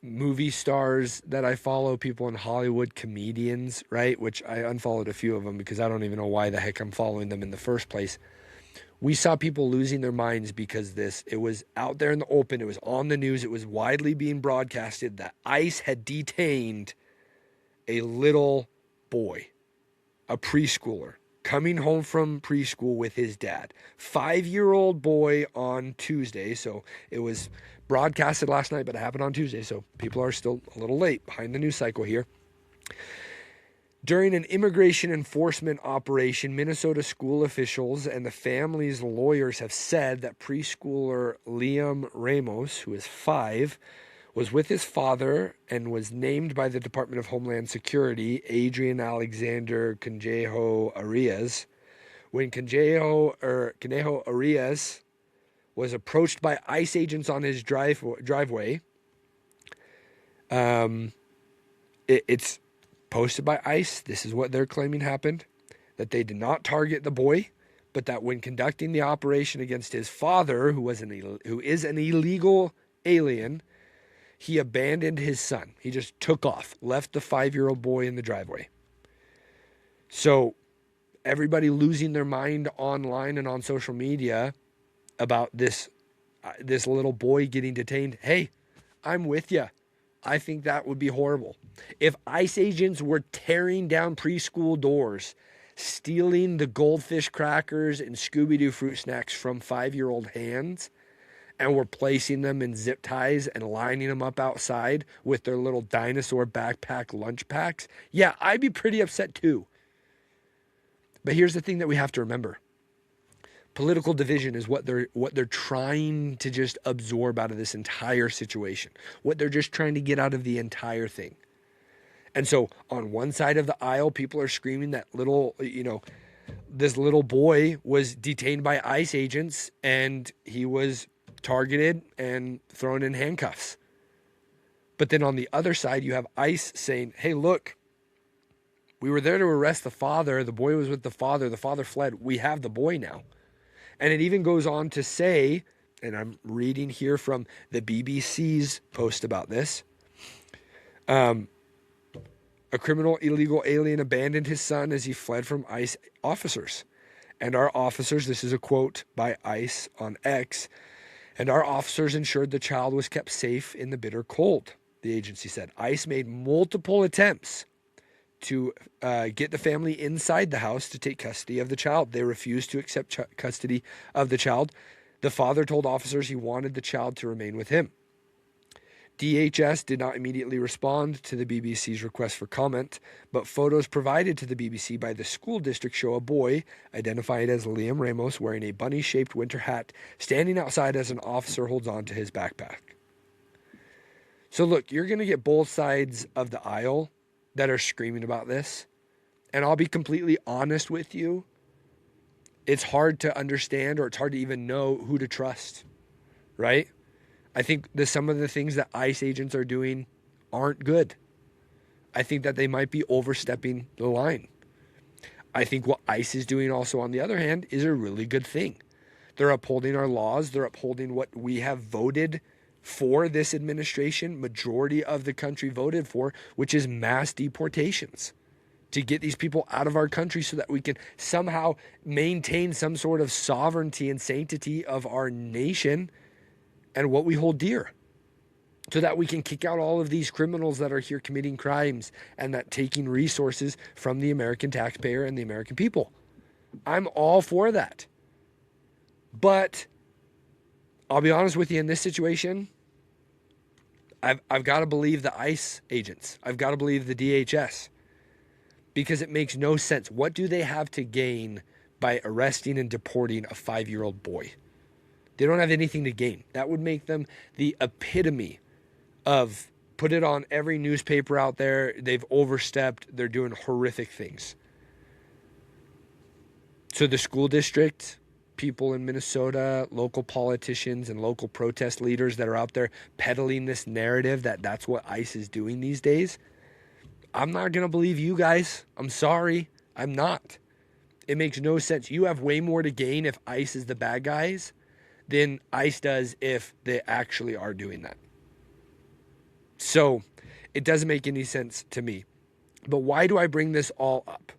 movie stars that I follow, people in Hollywood, comedians, right? Which I unfollowed a few of them because I don't even know why the heck I'm following them in the first place. We saw people losing their minds because it was out there in the open. It was on the news. It was widely being broadcasted that ICE had detained a little boy, a preschooler, coming home from preschool with his dad. 5-year-old boy on Tuesday. So it was broadcasted last night, but it happened on Tuesday. So people are still a little late behind the news cycle here. During an immigration enforcement operation, Minnesota school officials and the family's lawyers have said that preschooler Liam Ramos, who is 5, was with his father and was named by the Department of Homeland Security, Adrian Alexander Conejo Arias. When Conejo Arias was approached by ICE agents on his driveway, it's posted by ICE. This is what they're claiming happened, that they did not target the boy, but that when conducting the operation against his father, who is an illegal alien, he abandoned his son. He just took off, left the 5-year-old boy in the driveway. So everybody losing their mind online and on social media about this little boy getting detained. Hey, I'm with you. I think that would be horrible. If ICE agents were tearing down preschool doors, stealing the goldfish crackers and Scooby-Doo fruit snacks from 5-year-old hands, and were placing them in zip ties and lining them up outside with their little dinosaur backpack lunch packs, yeah, I'd be pretty upset too. But here's the thing that we have to remember. Political division is what they're trying to just absorb out of this entire situation. What they're just trying to get out of the entire thing. And so on one side of the aisle, people are screaming that this little boy was detained by ICE agents and he was targeted and thrown in handcuffs. But then on the other side, you have ICE saying, hey, look, we were there to arrest the father. The boy was with the father. The father fled. We have the boy now. And it even goes on to say, and I'm reading here from the BBC's post about this, a criminal illegal alien abandoned his son as he fled from ICE officers. And our officers, this is a quote by ICE on X, and our officers ensured the child was kept safe in the bitter cold, the agency said. ICE made multiple attempts to get the family inside the house to take custody of the child. They refused to accept custody of the child. The father told officers he wanted the child to remain with him. DHS did not immediately respond to the BBC's request for comment, but photos provided to the BBC by the school district show a boy, identified as Liam Ramos, wearing a bunny-shaped winter hat, standing outside as an officer holds on to his backpack. So look, you're going to get both sides of the aisle that are screaming about this, and I'll be completely honest with you. It's hard to understand, or it's hard to even know who to trust, right? I think that some of the things that ICE agents are doing aren't good. I think that they might be overstepping the line. I think what ICE is doing also, on the other hand, is a really good thing. They're upholding our laws. They're upholding what we have voted for this administration, majority of the country voted for, which is mass deportations, to get these people out of our country so that we can somehow maintain some sort of sovereignty and sanctity of our nation and what we hold dear, so that we can kick out all of these criminals that are here committing crimes and that taking resources from the American taxpayer and the American people. I'm all for that. But I'll be honest with you, in this situation, I've got to believe the ICE agents. I've got to believe the DHS, because it makes no sense. What do they have to gain by arresting and deporting a 5-year-old boy? They don't have anything to gain. That would make them the epitome of, put it on every newspaper out there, they've overstepped, they're doing horrific things. So the school district, people in Minnesota, local politicians and local protest leaders that are out there peddling this narrative that that's what ICE is doing these days, I'm not going to believe you guys. I'm sorry. I'm not. It makes no sense. You have way more to gain if ICE is the bad guys than ICE does if they actually are doing that. So it doesn't make any sense to me. But why do I bring this all up?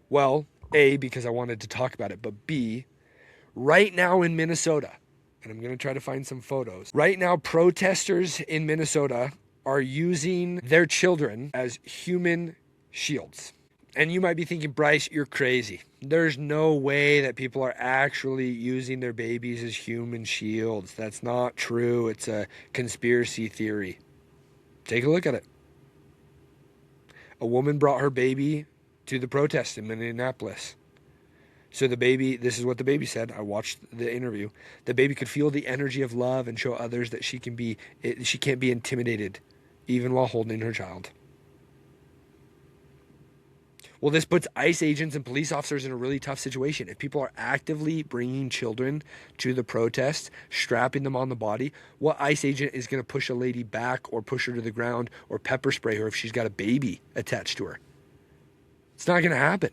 Well, A, because I wanted to talk about it, but B, right now in Minnesota, and I'm going to try to find some photos. Right now, protesters in Minnesota are using their children as human shields. And you might be thinking, Bryce, you're crazy. There's no way that people are actually using their babies as human shields. That's not true. It's a conspiracy theory. Take a look at it. A woman brought her baby to the protest in Minneapolis. So the baby, this is what the baby said. I watched the interview. The baby could feel the energy of love and show others that she can't be intimidated, even while holding her child. Well, this puts ICE agents and police officers in a really tough situation. If people are actively bringing children to the protest, strapping them on the body, what ICE agent is going to push a lady back or push her to the ground or pepper spray her if she's got a baby attached to her? It's not going to happen.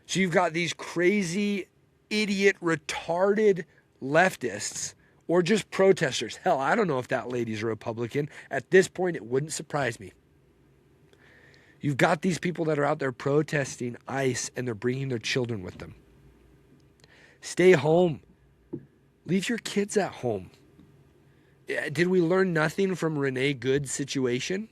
So you've got these crazy, idiot, retarded leftists or just protesters. Hell, I don't know if that lady's a Republican. At this point, it wouldn't surprise me. You've got these people that are out there protesting ICE and they're bringing their children with them. Stay home. Leave your kids at home. Did we learn nothing from Renee Good's situation?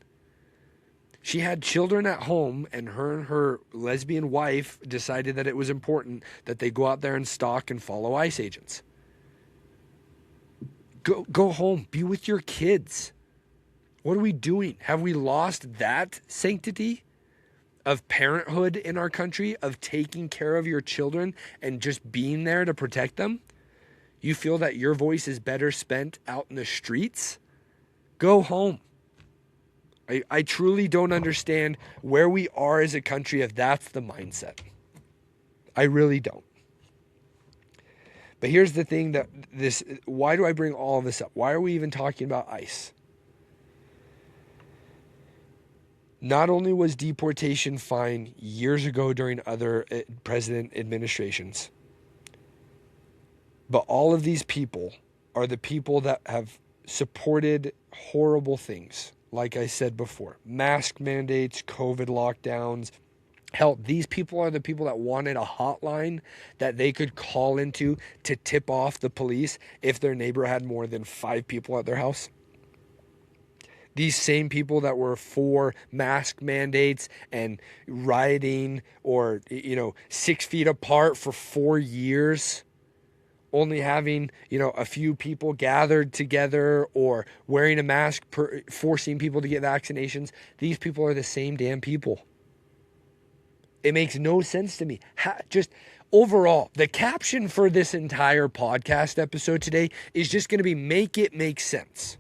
She had children at home, and her lesbian wife decided that it was important that they go out there and stalk and follow ICE agents. Go home. Be with your kids. What are we doing? Have we lost that sanctity of parenthood in our country, of taking care of your children and just being there to protect them? You feel that your voice is better spent out in the streets? Go home. I truly don't understand where we are as a country if that's the mindset. I really don't. But here's the thing why do I bring all of this up? Why are we even talking about ICE? Not only was deportation fine years ago during other president administrations, but all of these people are the people that have supported horrible things. Like I said before, mask mandates, COVID lockdowns. Hell, these people are the people that wanted a hotline that they could call into to tip off the police if their neighbor had more than 5 people at their house. These same people that were for mask mandates and rioting or, 6 feet apart for 4 years only having, a few people gathered together or wearing a mask, forcing people to get vaccinations. These people are the same damn people. It makes no sense to me. Just overall, the caption for this entire podcast episode today is just going to be make it make sense.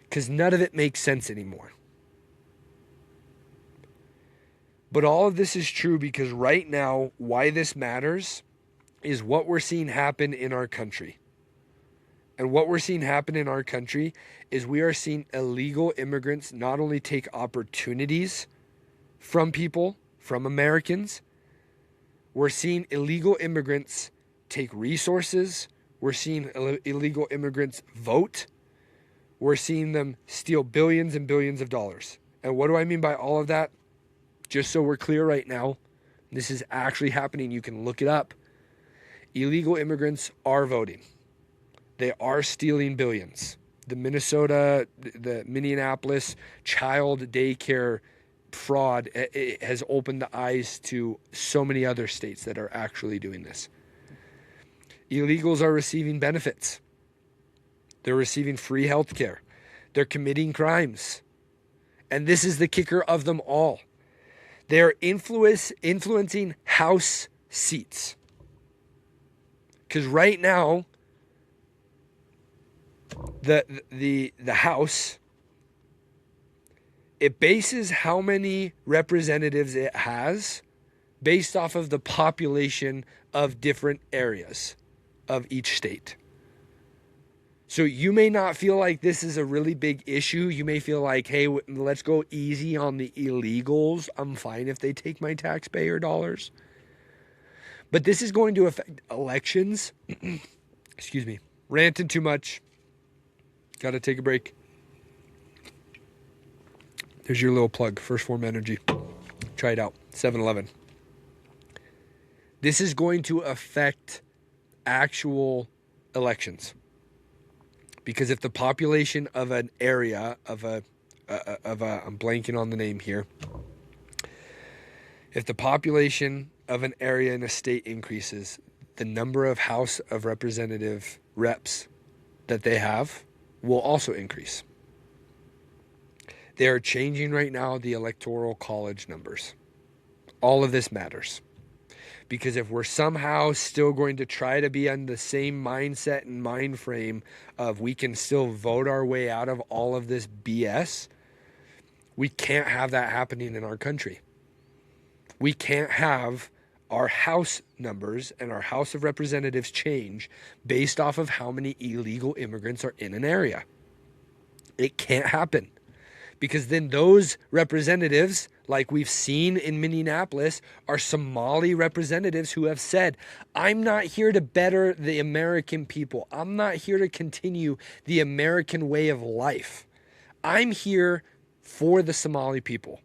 Because none of it makes sense anymore. But all of this is true because right now, why this matters is what we're seeing happen in our country. And what we're seeing happen in our country is we are seeing illegal immigrants not only take opportunities from people, from Americans, we're seeing illegal immigrants take resources. We're seeing illegal immigrants vote. We're seeing them steal billions and billions of dollars. And what do I mean by all of that? Just so we're clear right now, this is actually happening. You can look it up. Illegal immigrants are voting. They are stealing billions. The Minneapolis child daycare fraud has opened the eyes to so many other states that are actually doing this. Illegals are receiving benefits. They're receiving free health care. They're committing crimes. And this is the kicker of them all. They're influencing House seats. Because right now, the House, it bases how many representatives it has based off of the population of different areas of each state. So you may not feel like this is a really big issue. You may feel like, hey, let's go easy on the illegals. I'm fine if they take my taxpayer dollars. But this is going to affect elections. Excuse me. Ranting too much. Got to take a break. There's your little plug. First Form Energy. Try it out. 7-Eleven. This is going to affect actual elections. Because if the population of an area, I'm blanking on the name here. If the population of an area in a state increases, the number of House of Representative reps that they have will also increase. They are changing right now the electoral college numbers. All of this matters. Because if we're somehow still going to try to be on the same mindset and mind frame of we can still vote our way out of all of this BS, we can't have that happening in our country. We can't have our House numbers and our House of Representatives change based off of how many illegal immigrants are in an area. It can't happen. Because then those representatives, like we've seen in Minneapolis, are Somali representatives who have said, I'm not here to better the American people. I'm not here to continue the American way of life. I'm here for the Somali people.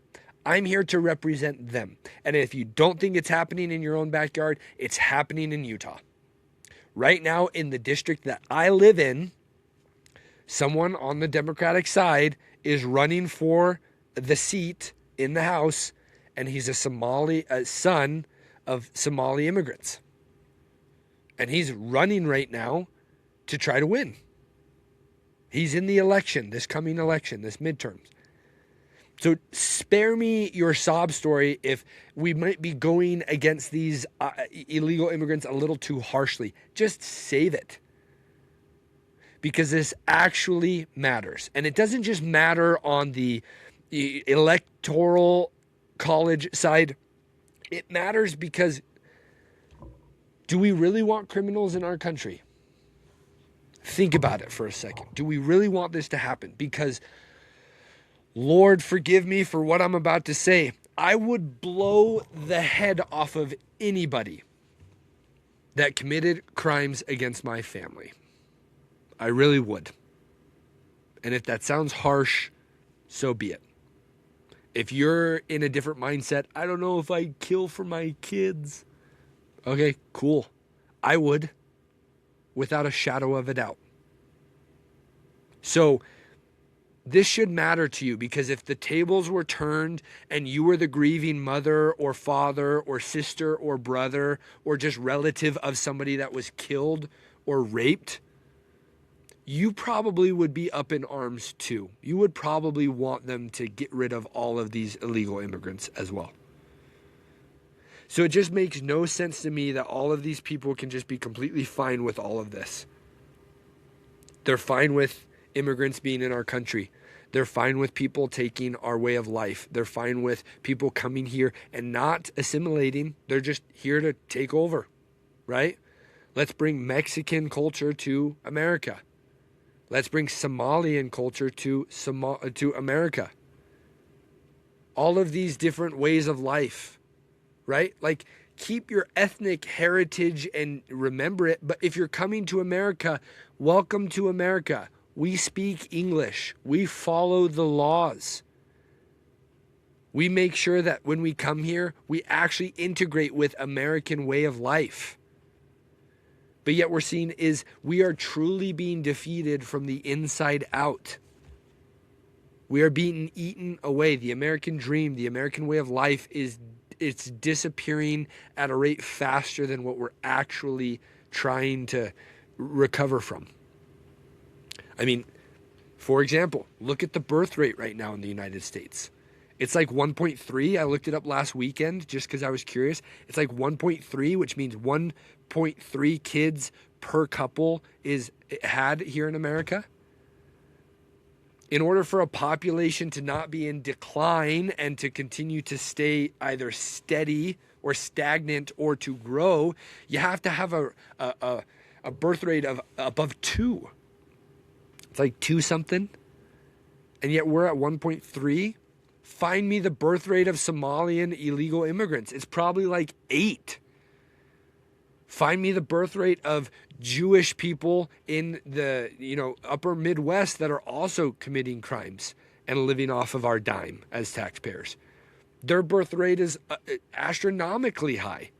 I'm here to represent them. And if you don't think it's happening in your own backyard, it's happening in Utah. Right now in the district that I live in, someone on the Democratic side is running for the seat in the House, and he's a son of Somali immigrants. And he's running right now to try to win. He's in the election, this coming election, this midterms. So spare me your sob story if we might be going against these illegal immigrants a little too harshly. Just save it. Because this actually matters. And it doesn't just matter on the electoral college side. It matters because do we really want criminals in our country? Think about it for a second. Do we really want this to happen? Because, Lord, forgive me for what I'm about to say. I would blow the head off of anybody that committed crimes against my family. I really would. And if that sounds harsh, so be it. If you're in a different mindset, I don't know if I'd kill for my kids. Okay, cool. I would, without a shadow of a doubt. So This should matter to you, because if the tables were turned and you were the grieving mother or father or sister or brother or just relative of somebody that was killed or raped, you probably would be up in arms too. You would probably want them to get rid of all of these illegal immigrants as well. So it just makes no sense to me that all of these people can just be completely fine with all of this. They're fine with immigrants being in our country. They're fine with people taking our way of life. They're fine with people coming here and not assimilating. They're just here to take over, right? Let's bring Mexican culture to America. Let's bring Somalian culture to America. All of these different ways of life, right? Like, keep your ethnic heritage and remember it. But if you're coming to America, welcome to America. We speak English. We follow the laws. We make sure that when we come here, we actually integrate with American way of life. But yet we're seeing is we are truly being defeated from the inside out. We are being eaten away. The American dream, the American way of life it's disappearing at a rate faster than what we're actually trying to recover from. I mean, for example, look at the birth rate right now in the United States. It's like 1.3. I looked it up last weekend just because I was curious. It's like 1.3, which means 1.3 kids per couple is had here in America. In order for a population to not be in decline and to continue to stay either steady or stagnant or to grow, you have to have a birth rate of above 2. It's like 2 something. And yet we're at 1.3. Find me the birth rate of Somalian illegal immigrants. It's probably like 8. Find me the birth rate of Jewish people in the, upper Midwest that are also committing crimes and living off of our dime as taxpayers. Their birth rate is astronomically high.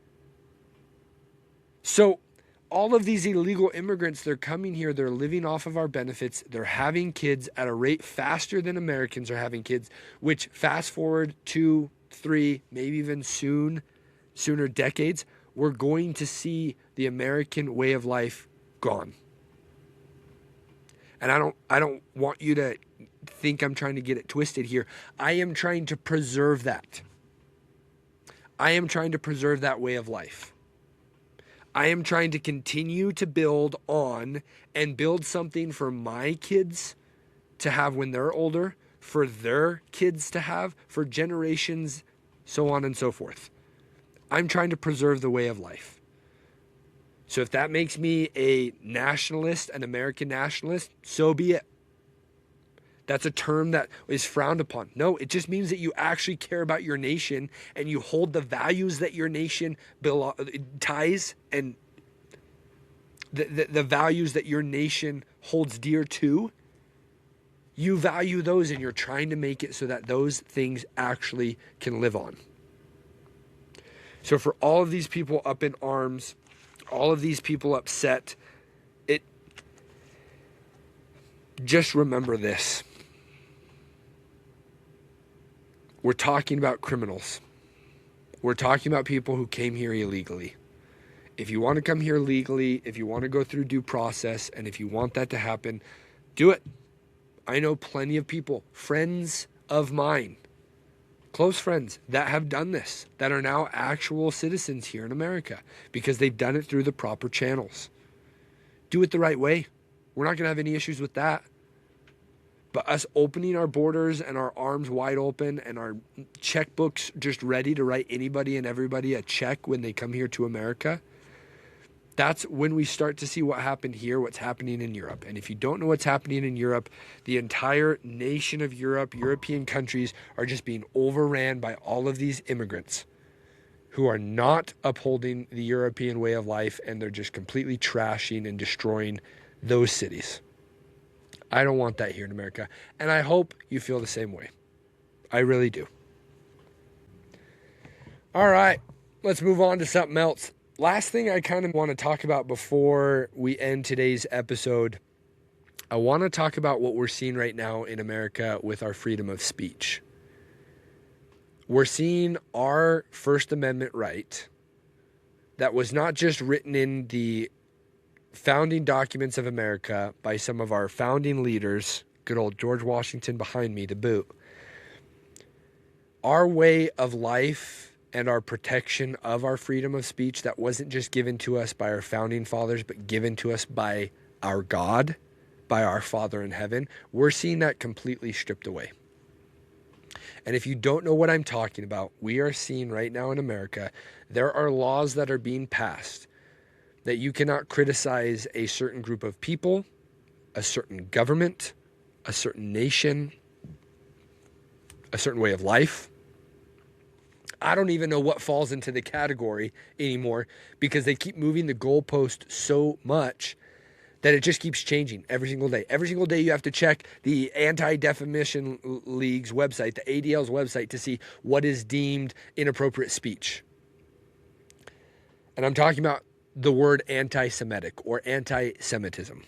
So all of these illegal immigrants, they're coming here, they're living off of our benefits, they're having kids at a rate faster than Americans are having kids, which fast forward 2, 3, maybe even sooner decades, we're going to see the American way of life gone. And I don't want you to think I'm trying to get it twisted here. I am trying to preserve that. I am trying to preserve that way of life. I am trying to continue to build on and build something for my kids to have when they're older, for their kids to have, for generations, so on and so forth. I'm trying to preserve the way of life. So if that makes me a nationalist, an American nationalist, so be it. That's a term that is frowned upon. No, it just means that you actually care about your nation and you hold the values that your nation ties and the values that your nation holds dear to. You value those and you're trying to make it so that those things actually can live on. So for all of these people up in arms, all of these people upset, just remember this. We're talking about criminals. We're talking about people who came here illegally. If you want to come here legally, if you want to go through due process, and if you want that to happen, do it. I know plenty of people, friends of mine, close friends that have done this, that are now actual citizens here in America because they've done it through the proper channels. Do it the right way. We're not going to have any issues with that. But us opening our borders and our arms wide open and our checkbooks just ready to write anybody and everybody a check when they come here to America, that's when we start to see what happened here, what's happening in Europe. And if you don't know what's happening in Europe, the entire nation of Europe, European countries are just being overran by all of these immigrants who are not upholding the European way of life, and they're just completely trashing and destroying those cities. I don't want that here in America, and I hope you feel the same way. I really do. All right, let's move on to something else. Last thing I kind of want to talk about before we end today's episode I want to talk about what we're seeing right now in America with our freedom of speech. We're seeing our First Amendment right that was not just written in the founding documents of America by some of our founding leaders, good old George Washington behind me to boot. Our way of life and our protection of our freedom of speech that wasn't just given to us by our founding fathers, but given to us by our God, by our Father in heaven, we're seeing that completely stripped away. And if you don't know what I'm talking about, we are seeing right now in America, there are laws that are being passed that you cannot criticize a certain group of people, a certain government, a certain nation, a certain way of life. I don't even know what falls into the category anymore because they keep moving the goalpost so much that it just keeps changing every single day. Every single day you have to check the Anti-Defamation League's website, the ADL's website, to see what is deemed inappropriate speech. And I'm talking about the word anti-Semitic or anti-Semitism.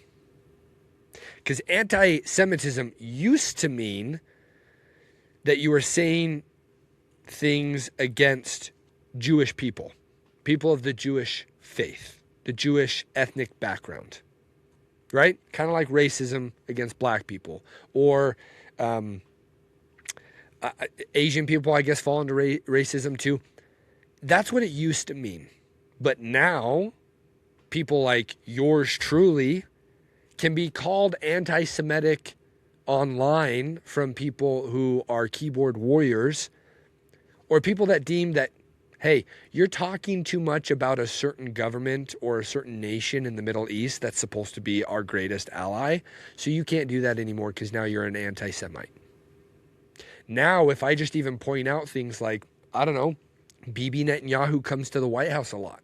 Because anti-Semitism used to mean that you were saying things against Jewish people, people of the Jewish faith, the Jewish ethnic background, right? Kind of like racism against black people, or Asian people, I guess, fall into racism too. That's what it used to mean. But now, people like yours truly can be called anti-Semitic online from people who are keyboard warriors, or people that deem that, hey, you're talking too much about a certain government or a certain nation in the Middle East that's supposed to be our greatest ally, so you can't do that anymore because now you're an anti-Semite. Now, if I just even point out things like, I don't know, Bibi Netanyahu comes to the White House a lot.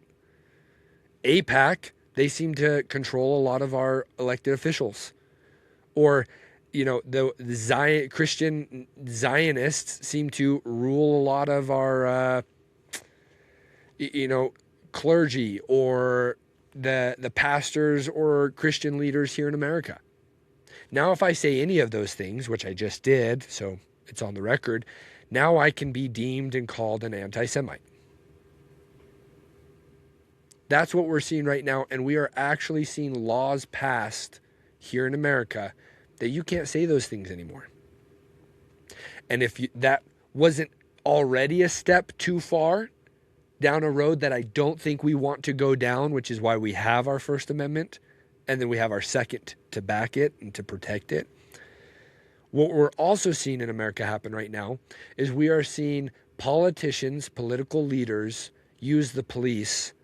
AIPAC, they seem to control a lot of our elected officials. Or, you know, the Christian Zionists seem to rule a lot of our, clergy or the pastors or Christian leaders here in America. Now, if I say any of those things, which I just did, so it's on the record, now I can be deemed and called an anti-Semite. That's what we're seeing right now, and we are actually seeing laws passed here in America that you can't say those things anymore. And if that wasn't already a step too far down a road that I don't think we want to go down, which is why we have our First Amendment, and then we have our Second to back it and to protect it. What we're also seeing in America happen right now is we are seeing politicians, political leaders use the police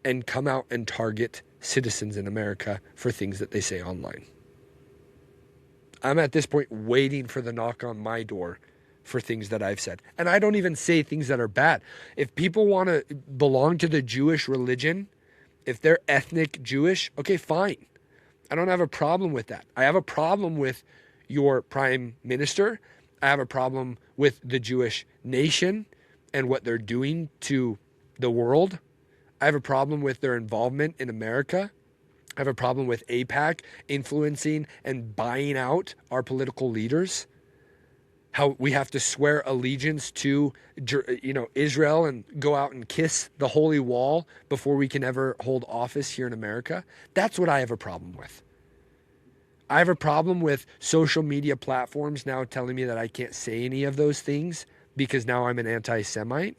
and come out and target citizens in America for things that they say online. I'm at this point waiting for the knock on my door for things that I've said. And I don't even say things that are bad. If people want to belong to the Jewish religion, if they're ethnic Jewish, okay, fine. I don't have a problem with that. I have a problem with your prime minister. I have a problem with the Jewish nation and what they're doing to the world. I have a problem with their involvement in America. I have a problem with AIPAC influencing and buying out our political leaders. How we have to swear allegiance to, Israel and go out and kiss the holy wall before we can ever hold office here in America. That's what I have a problem with. I have a problem with social media platforms now telling me that I can't say any of those things because now I'm an anti-Semite.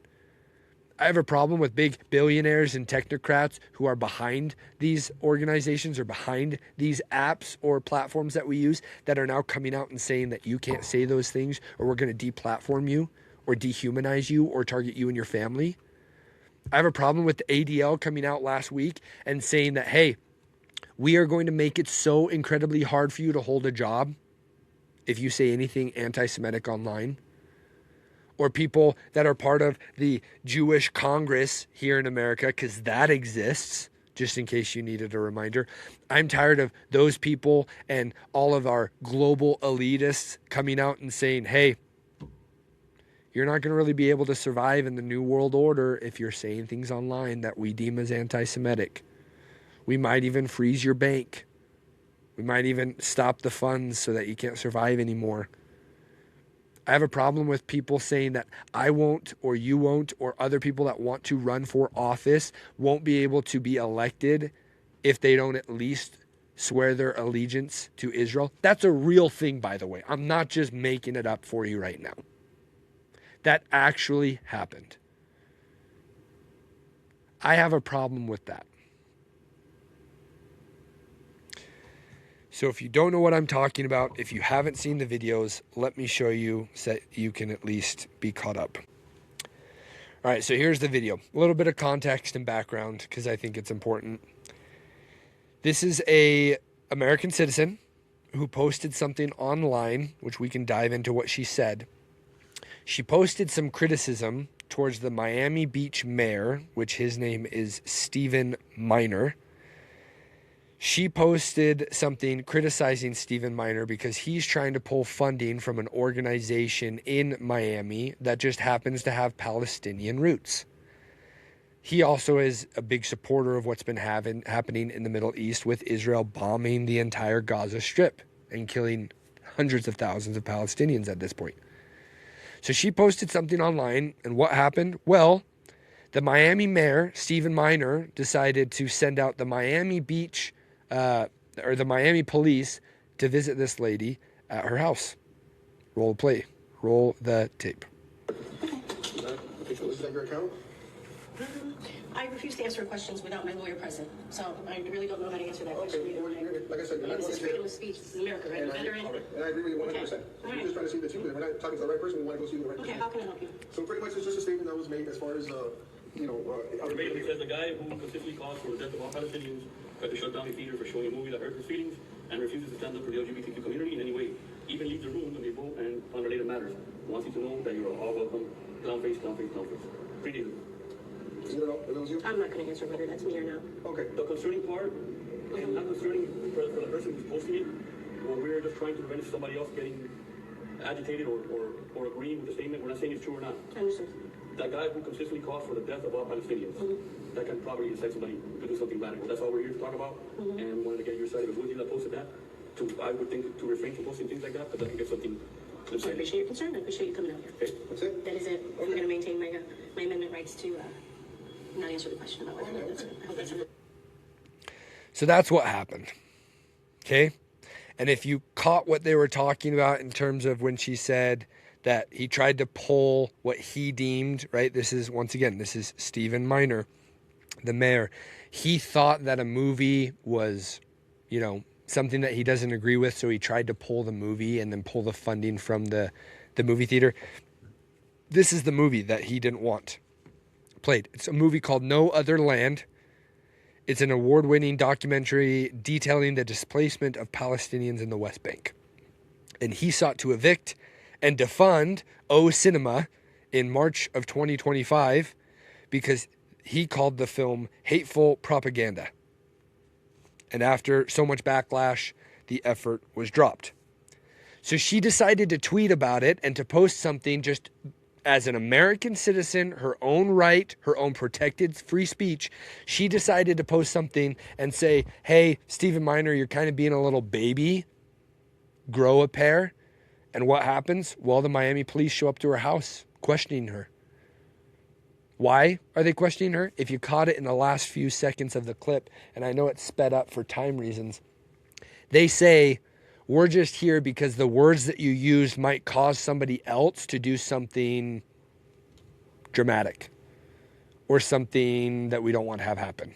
I have a problem with big billionaires and technocrats who are behind these organizations or behind these apps or platforms that we use that are now coming out and saying that you can't say those things or we're going to deplatform you or dehumanize you or target you and your family. I have a problem with the ADL coming out last week and saying that, hey, we are going to make it so incredibly hard for you to hold a job if you say anything anti-Semitic online. Or people that are part of the Jewish Congress here in America, because that exists, just in case you needed a reminder. I'm tired of those people and all of our global elitists coming out and saying, hey, you're not going to really be able to survive in the New World Order if you're saying things online that we deem as anti-Semitic. We might even freeze your bank. We might even stop the funds so that you can't survive anymore. I have a problem with people saying that I won't, or you won't, or other people that want to run for office won't be able to be elected if they don't at least swear their allegiance to Israel. That's a real thing, by the way. I'm not just making it up for you right now. That actually happened. I have a problem with that. So if you don't know what I'm talking about, if you haven't seen the videos, let me show you so that you can at least be caught up. All right, so here's the video. A little bit of context and background because I think it's important. This is a American citizen who posted something online, which we can dive into what she said. She posted some criticism towards the Miami Beach mayor, which his name is Stephen Minor. She posted something criticizing Stephen Minor because he's trying to pull funding from an organization in Miami that just happens to have Palestinian roots. He also is a big supporter of what's been happening in the Middle East with Israel bombing the entire Gaza Strip and killing hundreds of thousands of Palestinians at this point. So she posted something online, and what happened? Well, the Miami mayor, Stephen Minor, decided to send out the Miami Beach or the Miami police to visit this lady at her house. Roll the play. Roll the tape. This is your account? I refuse to answer questions without my lawyer present, so I really don't know how to answer that question. Like I said, This is freedom of speech. This is America, right? Veteran. and I agree with you 100%. All right. We're just trying to see the truth. We're not talking to the right person. We want to go see the right person. Okay, how can I help you? So pretty much it's just a statement that was made as far as, Basically says the guy who consistently calls for the death of all Palestinians tried to shut down a theater for showing a movie that hurt his feelings and refuses to stand up for the LGBTQ community in any way. Even leaves the room when they vote and unrelated matters. Wants you to know that you're all welcome. Clown face, clown face, clown face. Pretty good. Is it all? If it was you? I'm not going to answer whether that's me or not. Okay. The concerning part, and not concerning for the person who's posting it, where we're just trying to prevent somebody else getting agitated or agreeing with the statement. We're not saying it's true or not. I understand. That guy who consistently calls for the death of all Palestinians, that can probably incite somebody to do something radical. That's all we're here to talk about, and wanted to get your side. If it was you that posted that, I would think to refrain from posting things like that, because I can get something. I appreciate your concern. I appreciate you coming out here. Okay. That's it? That is it. I'm going to maintain my amendment rights to not answer the question about whether that's I hope that's So that's what happened. Okay? And if you caught what they were talking about in terms of when she said that he tried to pull what he deemed, right? This is, once again, this is Stephen Minor, the mayor. He thought that a movie was, something that he doesn't agree with, so he tried to pull the movie and then pull the funding from the movie theater. This is the movie that he didn't want played. It's a movie called No Other Land. It's an award-winning documentary detailing the displacement of Palestinians in the West Bank. And he sought to evict and defund O Cinema in March of 2025 because he called the film hateful propaganda. And after so much backlash, the effort was dropped. So she decided to tweet about it and to post something just as an American citizen, her own right, her own protected free speech. She decided to post something and say, hey, Stephen Minor, you're kind of being a little baby. Grow a pair. And what happens? Well, the Miami police show up to her house questioning her. Why are they questioning her? If you caught it in the last few seconds of the clip, and I know it's sped up for time reasons, they say, we're just here because the words that you used might cause somebody else to do something dramatic or something that we don't want to have happen.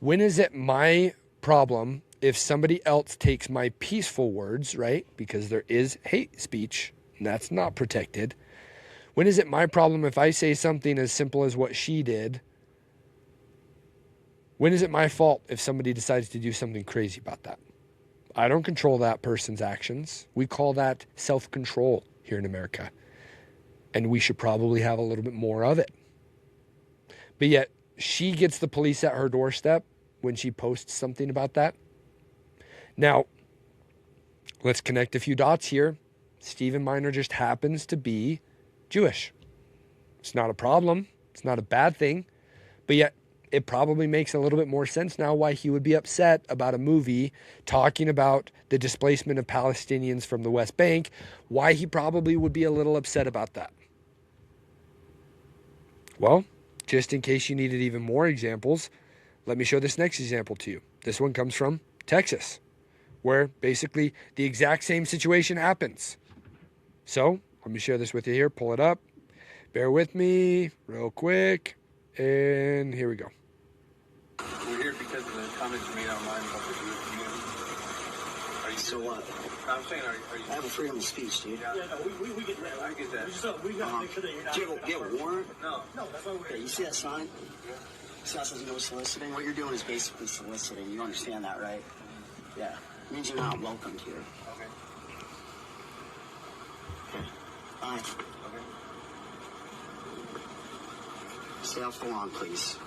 When is it my problem if somebody else takes my peaceful words, right? Because there is hate speech, and that's not protected. When is it my problem if I say something as simple as what she did? When is it my fault if somebody decides to do something crazy about that? I don't control that person's actions. We call that self-control here in America. And we should probably have a little bit more of it. But yet, she gets the police at her doorstep when she posts something about that. Now, let's connect a few dots here. Stephen Minor just happens to be Jewish. It's not a problem. It's not a bad thing. But yet, it probably makes a little bit more sense now why he would be upset about a movie talking about the displacement of Palestinians from the West Bank, why he probably would be a little upset about that. Well, just in case you needed even more examples, let me show this next example to you. This one comes from Texas, where basically the exact same situation happens. So let me share this with you here. Pull it up. Bear with me real quick. And here we go. We're here because of the comments you made online about the Jewish community. Are you So what? I'm saying, are you? I have a freedom of speech, dude. Yeah, no, we get that. I get that. We gotta make sure that you're not. Do you have a warrant? No, that's why we're. Yeah, you see that sign? Yeah. See how it says no soliciting? What you're doing is basically soliciting. You understand that, right? Yeah. It means you're not welcomed here. Okay. Okay. Bye. Okay. Stay off the lawn, please.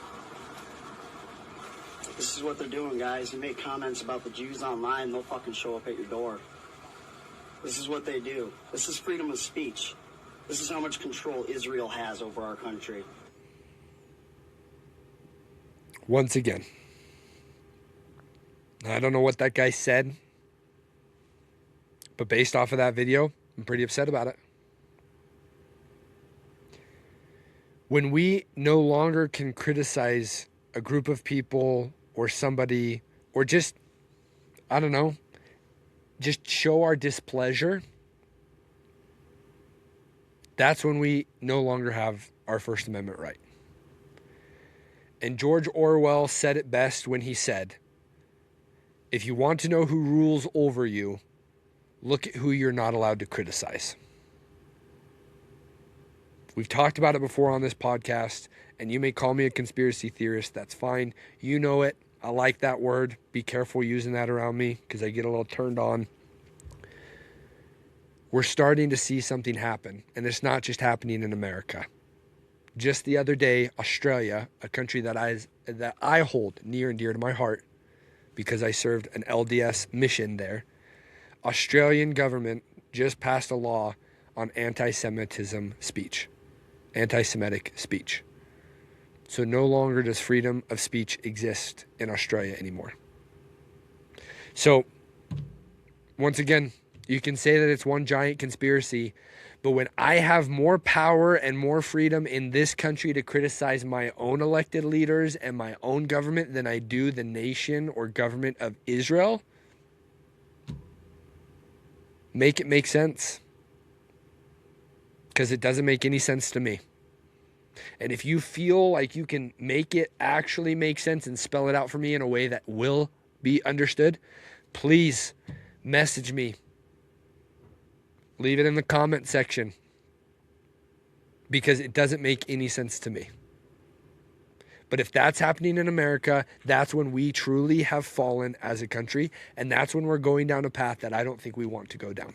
This is what they're doing, guys. You make comments about the Jews online, they'll fucking show up at your door. This is what they do. This is freedom of speech. This is how much control Israel has over our country. Once again, I don't know what that guy said, but based off of that video, I'm pretty upset about it. When we no longer can criticize a group of people or somebody, or just, I don't know, just show our displeasure, that's when we no longer have our First Amendment right. And George Orwell said it best when he said, if you want to know who rules over you, look at who you're not allowed to criticize. We've talked about it before on this podcast, and you may call me a conspiracy theorist. That's fine. You know it. I like that word. Be careful using that around me because I get a little turned on. We're starting to see something happen, and it's not just happening in America. Just the other day, Australia, a country that I hold near and dear to my heart because I served an LDS mission there, Australian government just passed a law on anti-Semitic speech. So no longer does freedom of speech exist in Australia anymore. So, once again, you can say that it's one giant conspiracy, but when I have more power and more freedom in this country to criticize my own elected leaders and my own government than I do the nation or government of Israel, make it make sense. Because it doesn't make any sense to me. And if you feel like you can make it actually make sense and spell it out for me in a way that will be understood, please message me. Leave it in the comment section. Because it doesn't make any sense to me. But if that's happening in America, that's when we truly have fallen as a country. And that's when we're going down a path that I don't think we want to go down.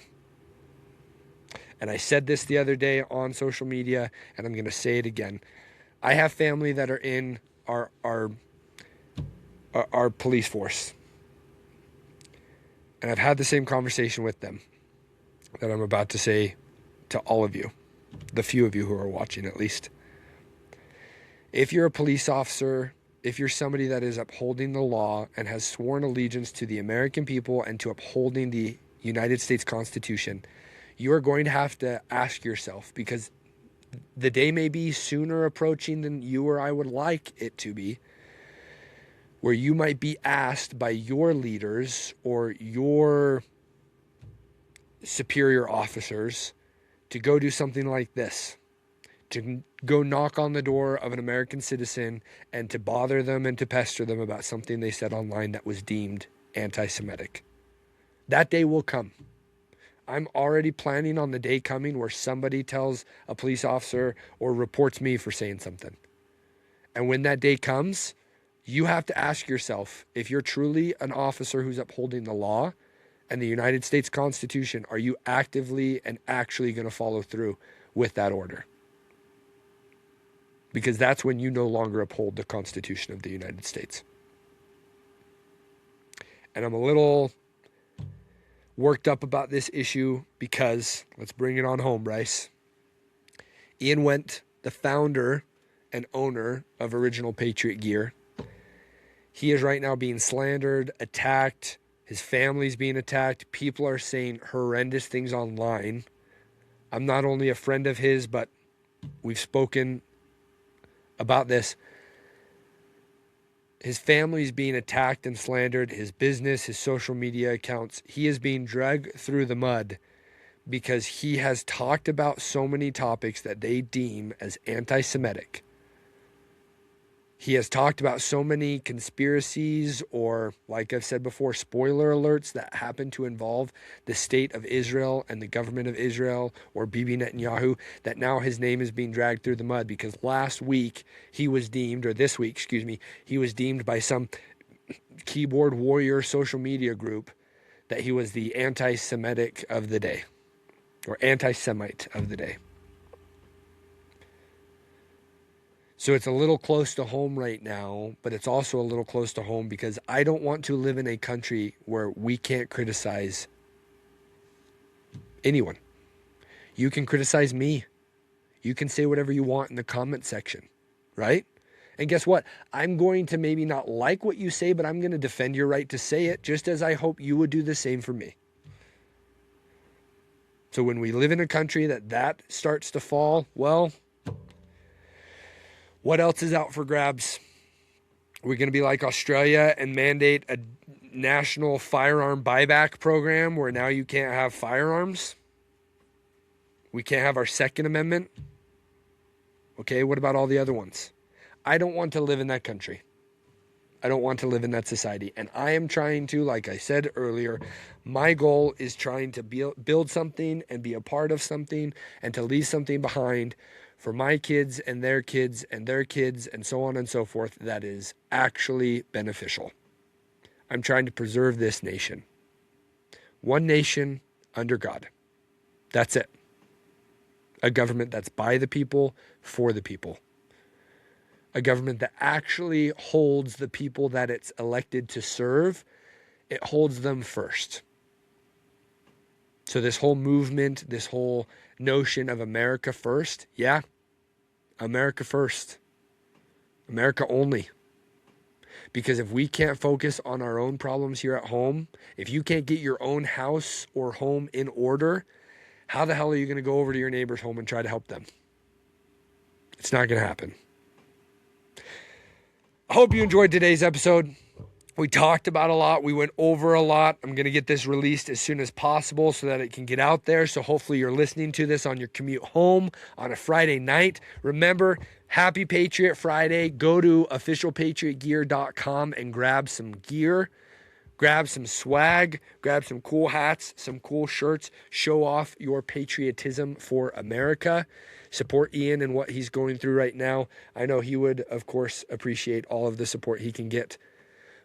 And I said this the other day on social media, and I'm going to say it again. I have family that are in our police force. And I've had the same conversation with them that I'm about to say to all of you, the few of you who are watching at least. If you're a police officer, if you're somebody that is upholding the law and has sworn allegiance to the American people and to upholding the United States Constitution, you are going to have to ask yourself, because the day may be sooner approaching than you or I would like it to be, where you might be asked by your leaders or your superior officers to go do something like this, to go knock on the door of an American citizen and to bother them and to pester them about something they said online that was deemed anti-Semitic. That day will come. I'm already planning on the day coming where somebody tells a police officer or reports me for saying something. And when that day comes, you have to ask yourself, if you're truly an officer who's upholding the law and the United States Constitution, are you actively and actually going to follow through with that order? Because that's when you no longer uphold the Constitution of the United States. And I'm a little worked up about this issue because, let's bring it on home, Bryce. Ian Wendt, the founder and owner of Original Patriot Gear. He is right now being slandered, attacked. His family's being attacked. People are saying horrendous things online. I'm not only a friend of his, but we've spoken about this. His family's being attacked and slandered. His business, his social media accounts. He is being dragged through the mud because he has talked about so many topics that they deem as anti-Semitic. He has talked about so many conspiracies or, like I've said before, spoiler alerts that happen to involve the state of Israel and the government of Israel or Bibi Netanyahu, that now his name is being dragged through the mud because last week he was deemed, or this week, he was deemed by some keyboard warrior social media group that he was the anti-Semitic of the day, or anti-Semite of the day. So it's a little close to home right now, but it's also a little close to home because I don't want to live in a country where we can't criticize anyone. You can criticize me. You can say whatever you want in the comment section, right? And guess what? I'm going to maybe not like what you say, but I'm going to defend your right to say it, just as I hope you would do the same for me. So when we live in a country that starts to fall, well, what else is out for grabs? We're going to be like Australia and mandate a national firearm buyback program where now you can't have firearms. We can't have our Second Amendment. Okay, what about all the other ones? I don't want to live in that country. I don't want to live in that society. And I am trying to, like I said earlier, my goal is trying to build something and be a part of something and to leave something behind for my kids and their kids and their kids and so on and so forth that is actually beneficial. I'm trying to preserve this nation. One nation under God. That's it. A government that's by the people, for the people. A government that actually holds the people that it's elected to serve. It holds them first. So this whole movement, this whole notion of America first, yeah, America first. America only. Because if we can't focus on our own problems here at home, if you can't get your own house or home in order, how the hell are you going to go over to your neighbor's home and try to help them? It's not going to happen. I hope you enjoyed today's episode. We talked about a lot. We went over a lot. I'm going to get this released as soon as possible so that it can get out there. So hopefully you're listening to this on your commute home on a Friday night. Remember, Happy Patriot Friday. Go to officialpatriotgear.com and grab some gear. Grab some swag. Grab some cool hats, some cool shirts. Show off your patriotism for America. Support Ian and what he's going through right now. I know he would, of course, appreciate all of the support he can get.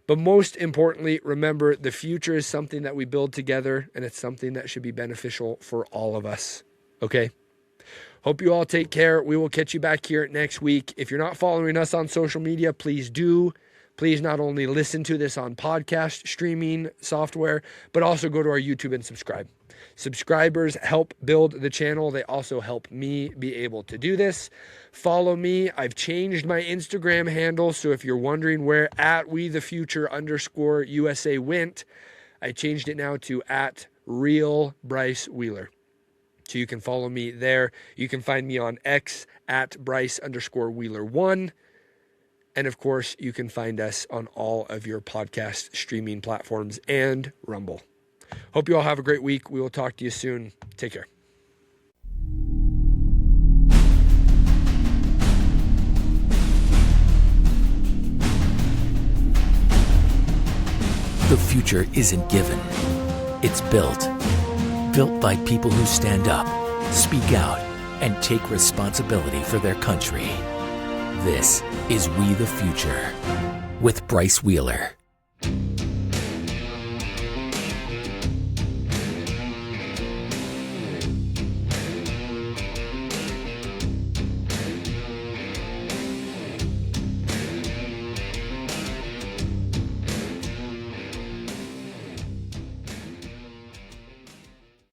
But most importantly, remember, the future is something that we build together, and it's something that should be beneficial for all of us. Okay? Hope you all take care. We will catch you back here next week. If you're not following us on social media, please do. Please not only listen to this on podcast streaming software, but also go to our YouTube and subscribe. Subscribers help build the channel. They also help me be able to do this. Follow me. I've changed my Instagram handle. So if you're wondering where @WeTheFuture_USA went, I changed it now to @Real Bryce Wheeler. So you can follow me there. You can find me on X @Bryce_Wheeler1. And of course, you can find us on all of your podcast streaming platforms and Rumble. Hope you all have a great week. We will talk to you soon. Take care. The future isn't given. It's built. Built by people who stand up, speak out, and take responsibility for their country. This is We the Future with Bryce Wheeler.